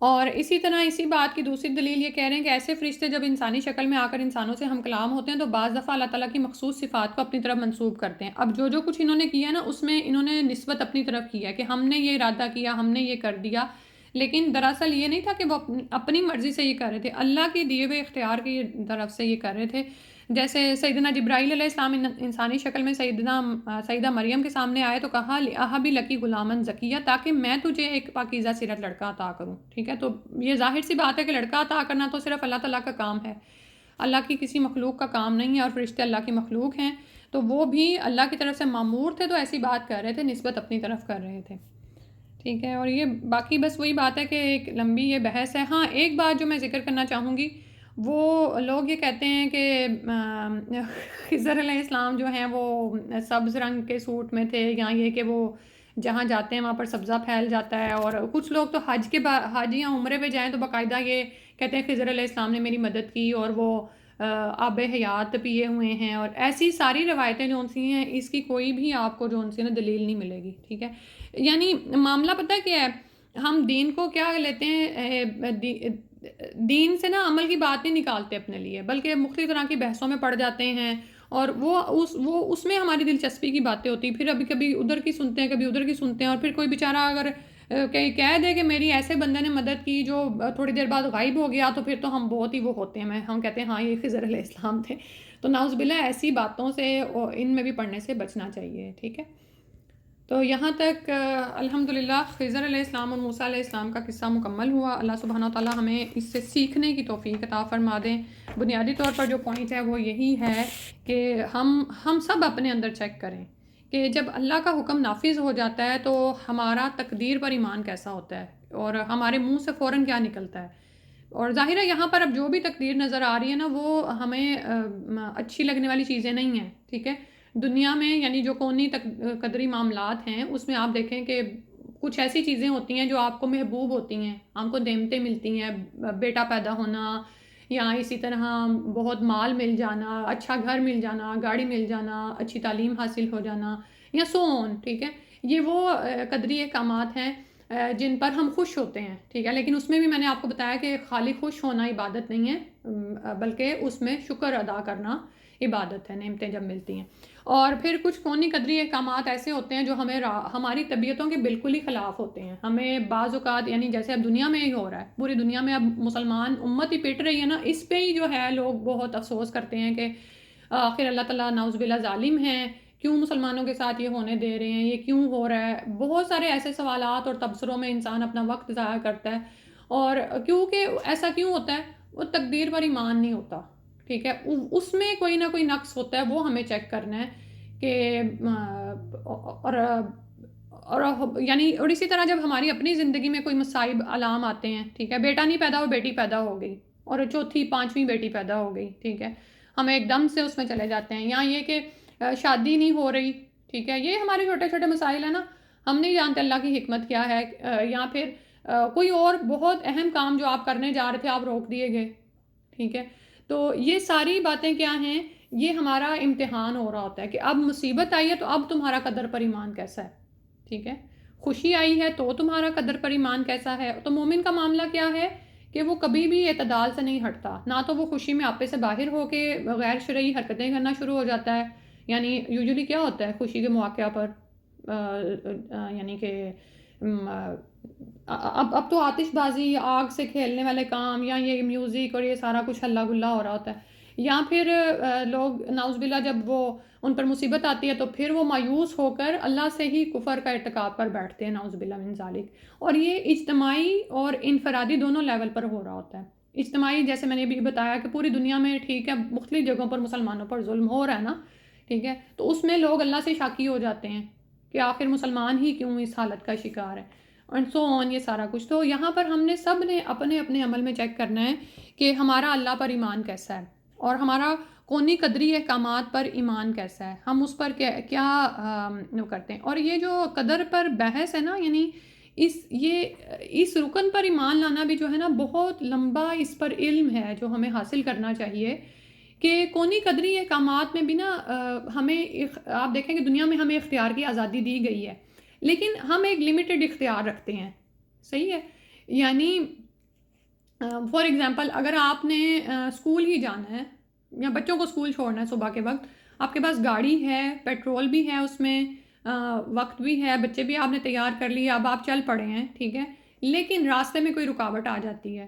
اور اسی طرح اسی بات کی دوسری دلیل یہ کہہ رہے ہیں کہ ایسے فرشتے جب انسانی شکل میں آ کر انسانوں سے ہم کلام ہوتے ہیں تو بعض دفعہ اللہ تعالیٰ کی مخصوص صفات کو اپنی طرف منسوب کرتے ہیں. اب جو کچھ انہوں نے کیا نا اس میں انہوں نے نسبت اپنی طرف کی ہے کہ ہم نے یہ ارادہ کیا، ہم نے یہ کر دیا، لیکن دراصل یہ نہیں تھا کہ وہ اپنی مرضی سے یہ کر رہے تھے، اللہ کے دیے ہوئے اختیار کی طرف سے یہ کر رہے تھے. جیسے سیدنا جبرائیل علیہ السلام انسانی شکل میں سیدہ مریم کے سامنے آئے تو کہا لِأَهَبِ لَكِ غُلَامًا زَكِيًّا، تاکہ میں تجھے ایک پاکیزہ سیرت لڑکا عطا کروں، ٹھیک ہے. تو یہ ظاہر سی بات ہے کہ لڑکا عطا کرنا تو صرف اللہ تعالیٰ کا کام ہے، اللہ کی کسی مخلوق کا کام نہیں ہے. اور فرشتے اللہ کی مخلوق ہیں تو وہ بھی اللہ کی طرف سے مامور تھے، تو ایسی بات کر رہے تھے، نسبت اپنی طرف کر رہے تھے، ٹھیک ہے. اور یہ باقی بس وہی بات ہے کہ ایک لمبی یہ بحث ہے. ہاں ایک بات جو میں ذکر کرنا چاہوں گی، وہ لوگ یہ کہتے ہیں کہ خضر علیہ السلام جو ہیں وہ سبز رنگ کے سوٹ میں تھے، یا یہ کہ وہ جہاں جاتے ہیں وہاں پر سبزہ پھیل جاتا ہے. اور کچھ لوگ تو حج یا عمرے پہ جائیں تو باقاعدہ یہ کہتے ہیں خضر علیہ السلام نے میری مدد کی اور وہ آب حیات پیے ہوئے ہیں. اور ایسی ساری روایتیں جو سی ہیں اس کی کوئی بھی آپ کو جو سی نا دلیل نہیں ملے گی. ٹھیک ہے, یعنی معاملہ پتہ کیا ہے, ہم دین کو کیا لیتے ہیں, دین سے نا عمل کی بات نہیں نکالتے اپنے لیے, بلکہ مختلف طرح کی بحثوں میں پڑ جاتے ہیں اور وہ اس میں ہماری دلچسپی کی باتیں ہوتی ہیں. پھر ابھی کبھی ادھر کی سنتے ہیں, کبھی ادھر کی سنتے ہیں, اور پھر کوئی بیچارہ اگر کہہ دے کہ میری ایسے بندے نے مدد کی جو تھوڑی دیر بعد غائب ہو گیا, تو پھر تو ہم بہت ہی وہ ہوتے ہیں, ہم کہتے ہیں ہاں یہ خضر علیہ السلام تھے. تو نعوذ باللہ ایسی باتوں سے ان میں بھی پڑھنے سے بچنا چاہیے. ٹھیک ہے, تو یہاں تک الحمدللہ خضر علیہ السلام اور موسیٰ علیہ السلام کا قصہ مکمل ہوا. اللہ سبحانہ و تعالیٰ ہمیں اس سے سیکھنے کی توفیق عطا فرما دیں. بنیادی طور پر جو پوائنٹ ہے وہ یہی ہے کہ ہم سب اپنے اندر چیک کریں کہ جب اللہ کا حکم نافذ ہو جاتا ہے تو ہمارا تقدیر پر ایمان کیسا ہوتا ہے اور ہمارے منہ سے فوراً کیا نکلتا ہے. اور ظاہر ہے یہاں پر اب جو بھی تقدیر نظر آ رہی ہے نا وہ ہمیں اچھی لگنے والی چیزیں نہیں ہیں. ٹھیک ہے, دنیا میں یعنی جو کونی قدری معاملات ہیں اس میں آپ دیکھیں کہ کچھ ایسی چیزیں ہوتی ہیں جو آپ کو محبوب ہوتی ہیں, آپ کو نعمتیں ملتی ہیں, بیٹا پیدا ہونا یا اسی طرح بہت مال مل جانا, اچھا گھر مل جانا, گاڑی مل جانا, اچھی تعلیم حاصل ہو جانا یا سو آن. ٹھیک ہے, یہ وہ قدری احکامات ہیں جن پر ہم خوش ہوتے ہیں. ٹھیک ہے, لیکن اس میں بھی میں نے آپ کو بتایا کہ خالی خوش ہونا عبادت نہیں ہے بلکہ اس میں شکر ادا کرنا عبادت ہے, نعمتیں جب ملتی ہیں. اور پھر کچھ کونی قدری احکامات ایسے ہوتے ہیں جو ہماری طبیعتوں کے بالکل ہی خلاف ہوتے ہیں. ہمیں بعض اوقات یعنی جیسے اب دنیا میں ہی ہو رہا ہے, پوری دنیا میں اب مسلمان امت ہی پٹ رہی ہے نا, اس پہ ہی جو ہے لوگ بہت افسوس کرتے ہیں کہ آخر اللہ تعالیٰ نعوذ باللہ ظالم ہیں, کیوں مسلمانوں کے ساتھ یہ ہونے دے رہے ہیں, یہ کیوں ہو رہا ہے. بہت سارے ایسے سوالات اور تبصروں میں انسان اپنا وقت ضائع کرتا ہے. اور کیونکہ ایسا کیوں ہوتا ہے, وہ تقدیر پر ایمان نہیں ہوتا. ٹھیک ہے, اس میں کوئی نہ کوئی نقص ہوتا ہے, وہ ہمیں چیک کرنا ہے کہ اور یعنی اور اسی طرح جب ہماری اپنی زندگی میں کوئی مصائب علام آتے ہیں. ٹھیک ہے, بیٹا نہیں پیدا ہو, بیٹی پیدا ہو گئی اور چوتھی پانچویں بیٹی پیدا ہو گئی. ٹھیک ہے, ہم ایک دم سے اس میں چلے جاتے ہیں. یا یہ کہ شادی نہیں ہو رہی. ٹھیک ہے, یہ ہمارے چھوٹے چھوٹے مسائل ہیں نا, ہم نہیں جانتے اللہ کی حکمت کیا ہے. یا پھر کوئی اور بہت اہم کام جو آپ کرنے جا رہے تھے آپ روک دیے گئے. ٹھیک ہے, تو یہ ساری باتیں کیا ہیں, یہ ہمارا امتحان ہو رہا ہوتا ہے کہ اب مصیبت آئی ہے تو اب تمہارا قدر پر ایمان کیسا ہے. ٹھیک ہے, خوشی آئی ہے تو تمہارا قدر پر ایمان کیسا ہے. تو مومن کا معاملہ کیا ہے کہ وہ کبھی بھی اعتدال سے نہیں ہٹتا. نہ تو وہ خوشی میں آپے سے باہر ہو کے غیر شرعی حرکتیں کرنا شروع ہو جاتا ہے. یعنی یوجولی کیا ہوتا ہے خوشی کے مواقع پر یعنی کہ اب تو آتش بازی, آگ سے کھیلنے والے کام, یا یہ میوزک اور یہ سارا کچھ ہلا گلا ہو رہا ہوتا ہے. یا پھر لوگ نعوذ باللہ جب وہ ان پر مصیبت آتی ہے تو پھر وہ مایوس ہو کر اللہ سے ہی کفر کا ارتکاب پر بیٹھتے ہیں, نعوذ باللہ من ذالک. اور یہ اجتماعی اور انفرادی دونوں لیول پر ہو رہا ہوتا ہے. اجتماعی جیسے میں نے بھی بتایا کہ پوری دنیا میں ٹھیک ہے مختلف جگہوں پر مسلمانوں پر ظلم ہو رہا ہے نا. ٹھیک ہے, تو اس میں لوگ اللہ سے شاکی ہو جاتے ہیں کہ آخر مسلمان ہی کیوں اس حالت کا شکار ہے, اینڈ سو آن, یہ سارا کچھ. تو یہاں پر ہم نے سب نے اپنے اپنے عمل میں چیک کرنا ہے کہ ہمارا اللہ پر ایمان کیسا ہے اور ہمارا کونی قدری احکامات پر ایمان کیسا ہے, ہم اس پر کیا کرتے ہیں. اور یہ جو قدر پر بحث ہے نا, یعنی اس رکن پر ایمان لانا بھی جو ہے نا بہت لمبا اس پر علم ہے جو ہمیں حاصل کرنا چاہیے کہ کونی قدری احکامات میں بھی نا ہمیں آپ دیکھیں کہ دنیا میں ہمیں اختیار کی آزادی دی گئی ہے, لیکن ہم ایک لمیٹڈ اختیار رکھتے ہیں. صحیح ہے, یعنی فار ایگزامپل اگر آپ نے اسکول ہی جانا ہے یا بچوں کو اسکول چھوڑنا ہے صبح کے وقت, آپ کے پاس گاڑی ہے, پیٹرول بھی ہے, اس میں وقت بھی ہے, بچے بھی آپ نے تیار کر لیے, اب آپ چل پڑے ہیں. ٹھیک ہے, لیکن راستے میں کوئی رکاوٹ آ جاتی ہے.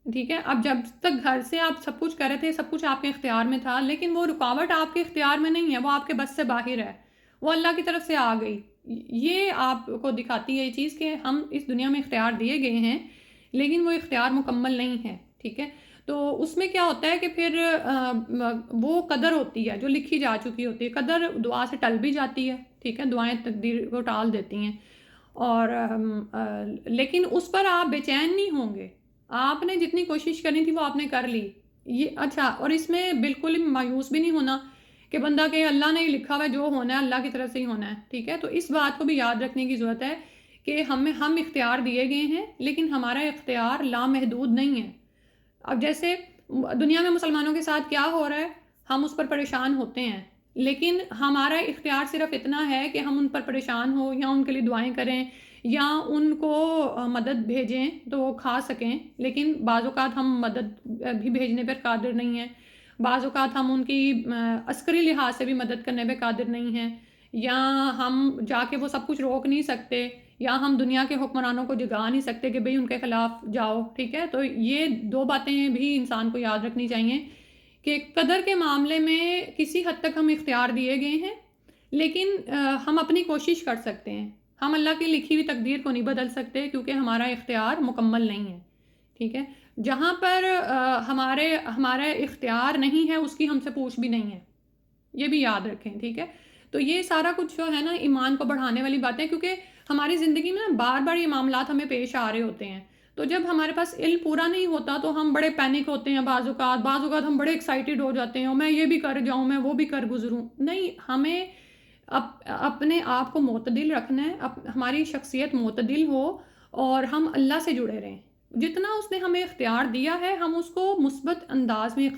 ٹھیک ہے, اب جب تک گھر سے آپ سب کچھ کر رہے تھے, سب کچھ آپ کے اختیار میں تھا, لیکن وہ رکاوٹ آپ کے اختیار میں نہیں ہے, وہ آپ کے بس سے باہر ہے, وہ اللہ کی طرف سے آ گئی. یہ آپ کو دکھاتی ہے یہ چیز کہ ہم اس دنیا میں اختیار دیے گئے ہیں لیکن وہ اختیار مکمل نہیں ہے. ٹھیک ہے, تو اس میں کیا ہوتا ہے کہ پھر وہ قدر ہوتی ہے جو لکھی جا چکی ہوتی ہے. قدر دعا سے ٹل بھی جاتی ہے. ٹھیک ہے, دعائیں تقدیر کو ٹال دیتی ہیں, اور لیکن اس پر آپ بے چین نہیں ہوں گے. آپ نے جتنی کوشش کرنی تھی وہ آپ نے کر لی. یہ اچھا, اور اس میں بالکل مایوس بھی نہیں ہونا کہ بندہ کہ اللہ نے ہی لکھا ہوا ہے جو ہونا ہے اللہ کی طرف سے ہی ہونا ہے، ٹھیک ہے. تو اس بات کو بھی یاد رکھنے کی ضرورت ہے کہ ہم اختیار دیے گئے ہیں لیکن ہمارا اختیار لامحدود نہیں ہے. اب جیسے دنیا میں مسلمانوں کے ساتھ کیا ہو رہا ہے، ہم اس پر پریشان ہوتے ہیں، لیکن ہمارا اختیار صرف اتنا ہے کہ ہم ان پر پریشان ہوں یا ان کے لیے دعائیں کریں یا ان کو مدد بھیجیں تو وہ کھا سکیں. لیکن بعض اوقات ہم مدد بھی بھیجنے پر قادر نہیں ہیں، بعض اوقات ہم ان کی عسکری لحاظ سے بھی مدد کرنے پہ قادر نہیں ہیں، یا ہم جا کے وہ سب کچھ روک نہیں سکتے، یا ہم دنیا کے حکمرانوں کو جگا نہیں سکتے کہ بھئی ان کے خلاف جاؤ، ٹھیک ہے. تو یہ دو باتیں بھی انسان کو یاد رکھنی چاہیے کہ قدر کے معاملے میں کسی حد تک ہم اختیار دیے گئے ہیں، لیکن ہم اپنی کوشش کر سکتے ہیں. ہم اللہ کی لکھی ہوئی تقدیر کو نہیں بدل سکتے کیونکہ ہمارا اختیار مکمل نہیں ہے، ٹھیک ہے. جہاں پر ہمارا اختیار نہیں ہے اس کی ہم سے پوچھ بھی نہیں ہے، یہ بھی یاد رکھیں، ٹھیک ہے. تو یہ سارا کچھ جو ہے نا ایمان کو بڑھانے والی باتیں، کیونکہ ہماری زندگی میں نا بار بار یہ معاملات ہمیں پیش آ رہے ہوتے ہیں. تو جب ہمارے پاس علم پورا نہیں ہوتا تو ہم بڑے پینک ہوتے ہیں، بعض اوقات ہم بڑے ایکسائٹیڈ ہو جاتے ہیں، میں یہ بھی کر جاؤں، میں وہ بھی کر گزروں. نہیں، ہمیں اپنے آپ کو معتدل رکھنا ہے، ہماری شخصیت معتدل ہو اور ہم اللہ سے جڑے رہیں. جتنا اس نے ہمیں اختیار دیا ہے ہم اس کو مثبت انداز میں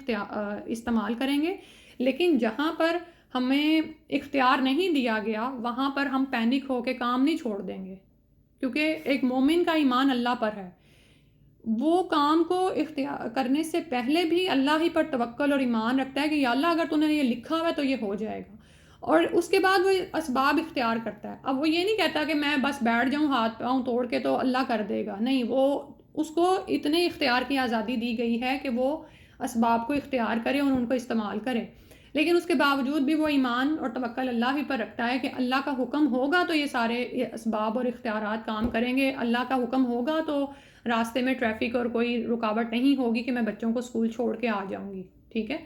استعمال کریں گے، لیکن جہاں پر ہمیں اختیار نہیں دیا گیا وہاں پر ہم پینک ہو کے کام نہیں چھوڑ دیں گے، کیونکہ ایک مومن کا ایمان اللہ پر ہے. وہ کام کو اختیار کرنے سے پہلے بھی اللہ ہی پر توکل اور ایمان رکھتا ہے کہ یا اللہ اگر تو نے یہ لکھا ہوا ہے تو یہ ہو جائے گا، اور اس کے بعد وہ اسباب اختیار کرتا ہے. اب وہ یہ نہیں کہتا کہ میں بس بیٹھ جاؤں ہاتھ پاؤں توڑ کے تو اللہ کر دے گا، نہیں، وہ اس کو اتنے اختیار کی آزادی دی گئی ہے کہ وہ اسباب کو اختیار کرے اور ان کو استعمال کرے. لیکن اس کے باوجود بھی وہ ایمان اور توکل اللہ ہی پر رکھتا ہے کہ اللہ کا حکم ہوگا تو یہ سارے اسباب اور اختیارات کام کریں گے، اللہ کا حکم ہوگا تو راستے میں ٹریفک اور کوئی رکاوٹ نہیں ہوگی کہ میں بچوں کو اسکول چھوڑ کے آ جاؤں گی، ٹھیک ہے.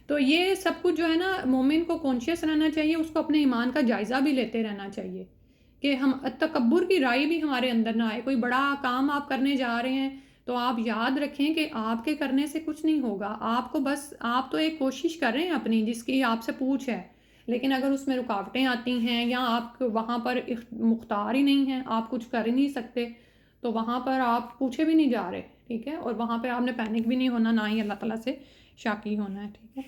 تو یہ سب کچھ جو ہے نا مومن کو کانشیس رہنا چاہیے، اس کو اپنے ایمان کا جائزہ بھی لیتے رہنا چاہیے کہ ہم تکبر کی رائے بھی ہمارے اندر نہ آئے. کوئی بڑا کام آپ کرنے جا رہے ہیں تو آپ یاد رکھیں کہ آپ کے کرنے سے کچھ نہیں ہوگا، آپ تو ایک کوشش کر رہے ہیں اپنی جس کی آپ سے پوچھ ہے، لیکن اگر اس میں رکاوٹیں آتی ہیں یا آپ وہاں پر مختار ہی نہیں ہیں، آپ کچھ کر ہی نہیں سکتے، تو وہاں پر آپ پوچھے بھی نہیں جا رہے، ٹھیک ہے. اور وہاں پہ آپ نے پینک بھی نہیں ہونا، نہ ہی اللہ تعالیٰ سے شاکی ہونا ہے، ٹھیک ہے.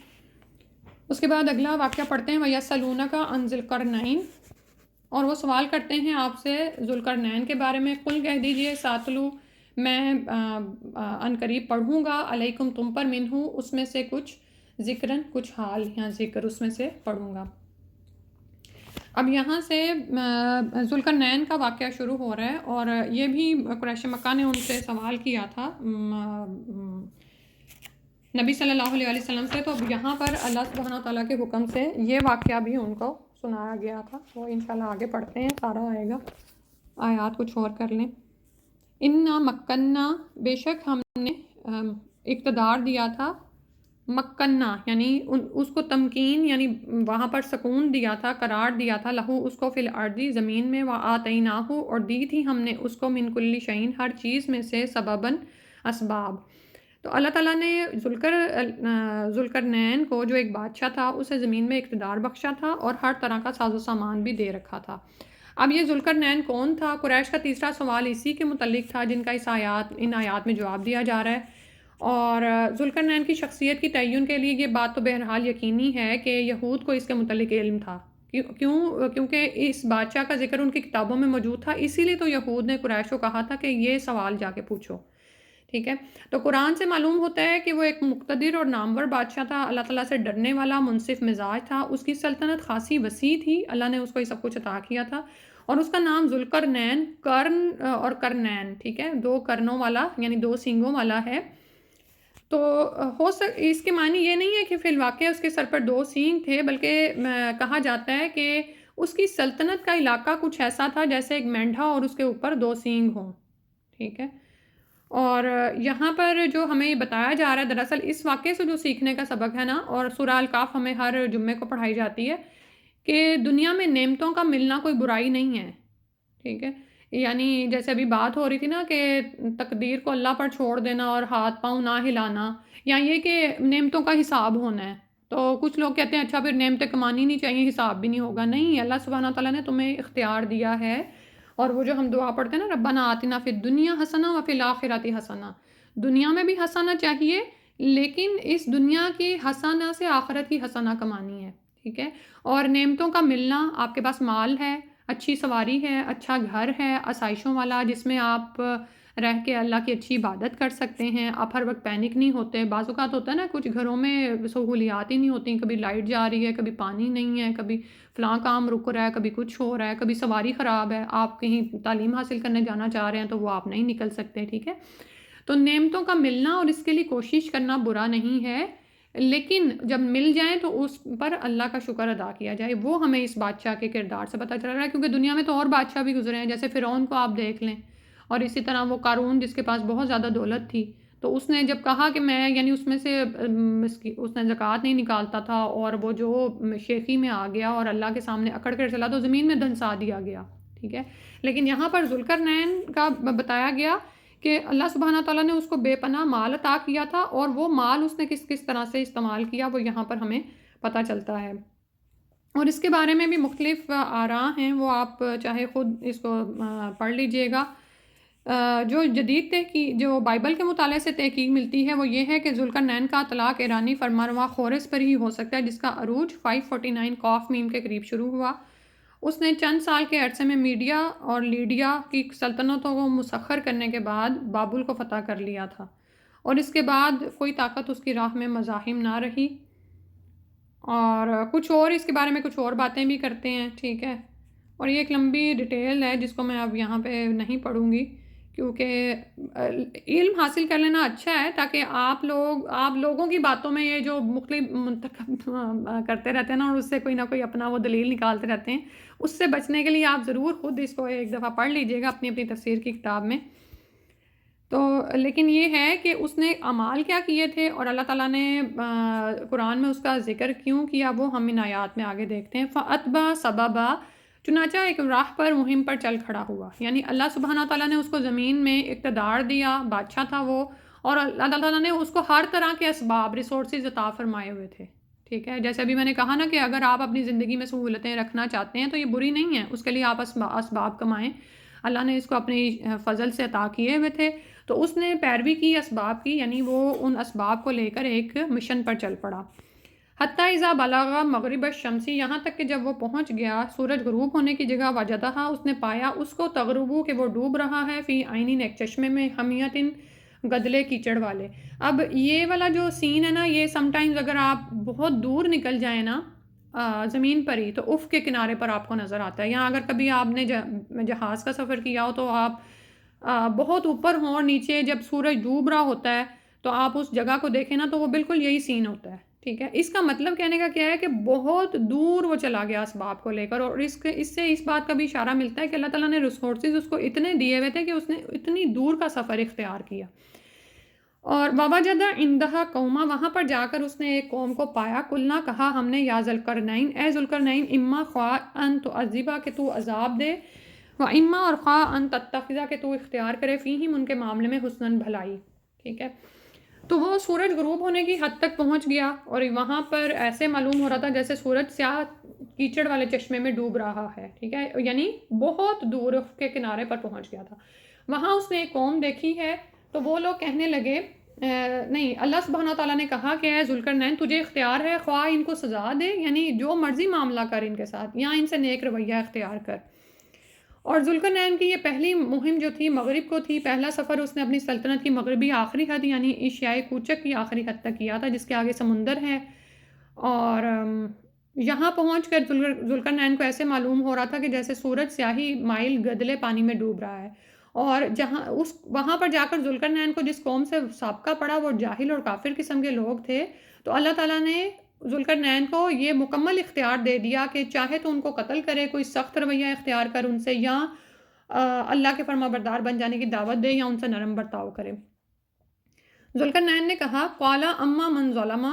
اس کے بعد اگلا واقعہ پڑھتے ہیں وَيَسْأَلُونَكَ عَنِ ذِي الْقَرْنَيْنِ، اور وہ سوال کرتے ہیں آپ سے ذوالقرنین کے بارے میں. قل کہہ دیجئے ساتلو، میں ان قریب پڑھوں گا، علیکم تم پر، منہ اس میں سے کچھ، ذکرن کچھ حال یا ذکر اس میں سے پڑھوں گا. اب یہاں سے ذوالقرنین کا واقعہ شروع ہو رہا ہے، اور یہ بھی قریش مکہ نے ان سے سوال کیا تھا نبی صلی اللہ علیہ وسلم سے. تو اب یہاں پر اللہ سبحانہ تعالیٰ کے حکم سے یہ واقعہ بھی ان کو سنایا گیا تھا. وہ انشاءاللہ آگے پڑھتے ہیں، سارا آئے گا، آیات کچھ اور کر لیں. انا مکنہ، بے شک ہم نے اقتدار دیا تھا، مکنہ یعنی اس کو تمکین یعنی وہاں پر سکون دیا تھا، قرار دیا تھا، لہو اس کو فی الارض زمین میں، وآتیناہ اور دی تھی ہم نے اس کو، من کل شیء ہر چیز میں سے، سبباً اسباب. تو اللہ تعالیٰ نے ذوالقرنین کو جو ایک بادشاہ تھا اسے زمین میں اقتدار بخشا تھا اور ہر طرح کا ساز و سامان بھی دے رکھا تھا. اب یہ ذوالقرنین کون تھا؟ قریش کا تیسرا سوال اسی کے متعلق تھا جن کا ان آیات میں جواب دیا جا رہا ہے. اور ذوالقرنین کی شخصیت کی تعین کے لیے یہ بات تو بہرحال یقینی ہے کہ یہود کو اس کے متعلق علم تھا. کیونکہ اس بادشاہ کا ذکر ان کی کتابوں میں موجود تھا، اسی لیے تو یہود نے قریش کو کہا تھا کہ یہ سوال جا کے پوچھو، ٹھیک ہے. تو قرآن سے معلوم ہوتا ہے کہ وہ ایک مقتدر اور نامور بادشاہ تھا، اللہ تعالیٰ سے ڈرنے والا، منصف مزاج تھا. اس کی سلطنت خاصی وسیع تھی، اللہ نے اس کو یہ سب کچھ عطا کیا تھا. اور اس کا نام ذوالقرنین، کرن اور کرنین، ٹھیک ہے، دو کرنوں والا یعنی دو سینگوں والا ہے. تو اس کے معنی یہ نہیں ہے کہ فی الواقع اس کے سر پر دو سینگ تھے، بلکہ کہا جاتا ہے کہ اس کی سلطنت کا علاقہ کچھ ایسا تھا جیسے ایک مینڈھا اور اس کے اوپر دو سینگ ہوں، ٹھیک ہے. اور یہاں پر جو ہمیں یہ بتایا جا رہا ہے دراصل اس واقعے سے جو سیکھنے کا سبق ہے نا، اور سورہ الکاف ہمیں ہر جمعے کو پڑھائی جاتی ہے کہ دنیا میں نعمتوں کا ملنا کوئی برائی نہیں ہے، ٹھیک ہے. یعنی جیسے ابھی بات ہو رہی تھی نا کہ تقدیر کو اللہ پر چھوڑ دینا اور ہاتھ پاؤں نہ ہلانا، یا یہ کہ نعمتوں کا حساب ہونا ہے، تو کچھ لوگ کہتے ہیں اچھا پھر نعمتیں کمانی نہیں چاہیے، حساب بھی نہیں ہوگا. نہیں، اللہ سبحانہ تعالیٰ نے تمہیں اختیار دیا ہے. اور وہ جو ہم دعا پڑھتے ہیں نا، ربنا آتنا فی الدنیا حسنہ وفی الآخرۃ حسنہ، دنیا میں بھی حسنہ چاہیے، لیکن اس دنیا کی حسنہ سے آخرت کی حسنہ کمانی ہے. ٹھیک ہے. اور نعمتوں کا ملنا، آپ کے پاس مال ہے، اچھی سواری ہے، اچھا گھر ہے آسائشوں والا، جس میں آپ رہ کے اللہ کی اچھی عبادت کر سکتے ہیں. آپ ہر وقت پینک نہیں ہوتے. بعض اوقات ہوتا ہے نا کچھ گھروں میں سہولیات ہی نہیں ہوتی، کبھی لائٹ جا رہی ہے، کبھی پانی نہیں ہے، کبھی فلاں کام رک رہا ہے، کبھی کچھ ہو رہا ہے، کبھی سواری خراب ہے، آپ کہیں تعلیم حاصل کرنے جانا چاہ رہے ہیں تو وہ آپ نہیں نکل سکتے. ٹھیک ہے. تو نعمتوں کا ملنا اور اس کے لیے کوشش کرنا برا نہیں ہے، لیکن جب مل جائیں تو اس پر اللہ کا شکر ادا کیا جائے. وہ ہمیں اس بادشاہ کے کردار سے پتہ چل رہا ہے، کیونکہ دنیا میں تو اور بادشاہ بھی گزرے ہیں، جیسے فرعون کو آپ دیکھ لیں، اور اسی طرح وہ قارون جس کے پاس بہت زیادہ دولت تھی، تو اس نے جب کہا کہ میں یعنی اس میں سے اس نے زکوٰۃ نہیں نکالتا تھا، اور وہ جو شیخی میں آ گیا اور اللہ کے سامنے اکڑ کر چلا تو زمین میں دھنسا دیا گیا. ٹھیک ہے. لیکن یہاں پر ذوالقرنین کا بتایا گیا کہ اللہ سبحانہ تعالیٰ نے اس کو بے پناہ مال عطا کیا تھا، اور وہ مال اس نے کس کس طرح سے استعمال کیا وہ یہاں پر ہمیں پتہ چلتا ہے. اور اس کے بارے میں بھی مختلف آراء ہیں، وہ آپ چاہے خود اس کو پڑھ لیجئے گا. جو جدید تحقیق جو بائبل کے مطالعے سے تحقیق ملتی ہے وہ یہ ہے کہ ذوالقرنین کا اطلاق ایرانی فرمانروا خورس پر ہی ہو سکتا ہے، جس کا عروج 549 قاف میم کے قریب شروع ہوا. اس نے چند سال کے عرصے میں میڈیا اور لیڈیا کی سلطنتوں کو مسخر کرنے کے بعد بابل کو فتح کر لیا تھا، اور اس کے بعد کوئی طاقت اس کی راہ میں مزاحم نہ رہی. اور کچھ اور اس کے بارے میں کچھ اور باتیں بھی کرتے ہیں. ٹھیک ہے. اور یہ ایک لمبی ڈیٹیل ہے جس کو میں اب یہاں پہ نہیں پڑھوں گی، کیونکہ علم حاصل کر لینا اچھا ہے، تاکہ آپ لوگوں کی باتوں میں یہ جو مختلف منتخب کرتے رہتے ہیں نا، اور اس سے کوئی نہ کوئی اپنا وہ دلیل نکالتے رہتے ہیں، اس سے بچنے کے لیے آپ ضرور خود اس کو ایک دفعہ پڑھ لیجئے گا اپنی اپنی تفسیر کی کتاب میں. تو لیکن یہ ہے کہ اس نے اعمال کیا کیے تھے، اور اللہ تعالیٰ نے قرآن میں اس کا ذکر کیوں کیا، وہ ہم ان آیات میں آگے دیکھتے ہیں. فَأَتْبَعَ سَبَبًا، چنانچہ ایک راہ پر مہم پر چل کھڑا ہوا. یعنی اللہ سبحانہ تعالیٰ نے اس کو زمین میں اقتدار دیا، بادشاہ تھا وہ، اور اللہ تعالیٰ نے اس کو ہر طرح کے اسباب ریسورسز عطا فرمائے ہوئے تھے. ٹھیک ہے. جیسے ابھی میں نے کہا نا کہ اگر آپ اپنی زندگی میں سہولتیں رکھنا چاہتے ہیں تو یہ بری نہیں ہے، اس کے لیے آپ اسباب کمائیں. اللہ نے اس کو اپنی فضل سے عطا کیے ہوئے تھے، تو اس نے پیروی کی اسباب کی، یعنی وہ ان اسباب کو لے کر ایک مشن پر چل پڑا. حتیٰ اذا بلغ مغرب الشمسی، یہاں تک کہ جب وہ پہنچ گیا سورج غروب ہونے کی جگہ، وجدہا، اس نے پایا اس کو، تغربو کہ وہ ڈوب رہا ہے، فی عین ایک چشمے میں، حمیۃ گدلے کیچڑ والے. اب یہ والا جو سین ہے نا، یہ سم ٹائمز اگر آپ بہت دور نکل جائیں نا زمین پر ہی، تو افق کے کنارے پر آپ کو نظر آتا ہے. یہاں اگر کبھی آپ نے جہاز کا سفر کیا ہو تو آپ بہت اوپر ہوں اور نیچے جب سورج ڈوب رہا ہوتا ہے تو آپ اس جگہ کو دیکھیں نا، تو وہ بالکل یہی سین ہوتا ہے. ٹھیک ہے. اس کا مطلب کہنے کا کیا ہے کہ بہت دور وہ چلا گیا اسباب کو لے کر، اور اس سے اس بات کا بھی اشارہ ملتا ہے کہ اللہ تعالیٰ نے ریسورسز اس کو اتنے دیے ہوئے تھے کہ اس نے اتنی دور کا سفر اختیار کیا. اور ووجد عندہا قوما، وہاں پر جا کر اس نے ایک قوم کو پایا. قلنا، کہا ہم نے، یا ذوالقرنین، اے ذوالقرنین، اما خواہ ان تعذبا کہ تو عذاب دے، و اما اور خواہ ان تتخذا کہ تو اختیار کرے، فیہم ان کے معاملے میں، حسناً بھلائی. ٹھیک ہے. تو وہ سورج غروب ہونے کی حد تک پہنچ گیا، اور وہاں پر ایسے معلوم ہو رہا تھا جیسے سورج سیاہ کیچڑ والے چشمے میں ڈوب رہا ہے. ٹھیک ہے. یعنی بہت دور کے کنارے پر پہنچ گیا تھا. وہاں اس نے ایک قوم دیکھی ہے، تو وہ لوگ کہنے لگے نہیں، اللہ سبحانہ تعالیٰ نے کہا کہ اے ذوالقرنین، تجھے اختیار ہے، خواہ ان کو سزا دے، یعنی جو مرضی معاملہ کر ان کے ساتھ، یا ان سے نیک رویہ اختیار کر. اور ذوالقرنین کی یہ پہلی مہم جو تھی مغرب کو تھی، پہلا سفر اس نے اپنی سلطنت کی مغربی آخری حد یعنی ایشیائے کوچک کی آخری حد تک کیا تھا، جس کے آگے سمندر ہے. اور یہاں پہنچ کر ذوالقرنین کو ایسے معلوم ہو رہا تھا کہ جیسے سورج سیاہی مائل گدلے پانی میں ڈوب رہا ہے. اور وہاں پر جا کر ذوالقرنین کو جس قوم سے سابقہ پڑا وہ جاہل اور کافر قسم کے لوگ تھے، تو اللہ تعالیٰ نے ذوالقرنین کو یہ مکمل اختیار دے دیا کہ چاہے تو ان کو قتل کرے، کوئی سخت رویہ اختیار کر ان سے، یا اللہ کے فرما بردار بن جانے کی دعوت دے، یا ان سے نرم برتاؤ کرے. ذوالقرنین نے کہا، قالا اما من ظلم،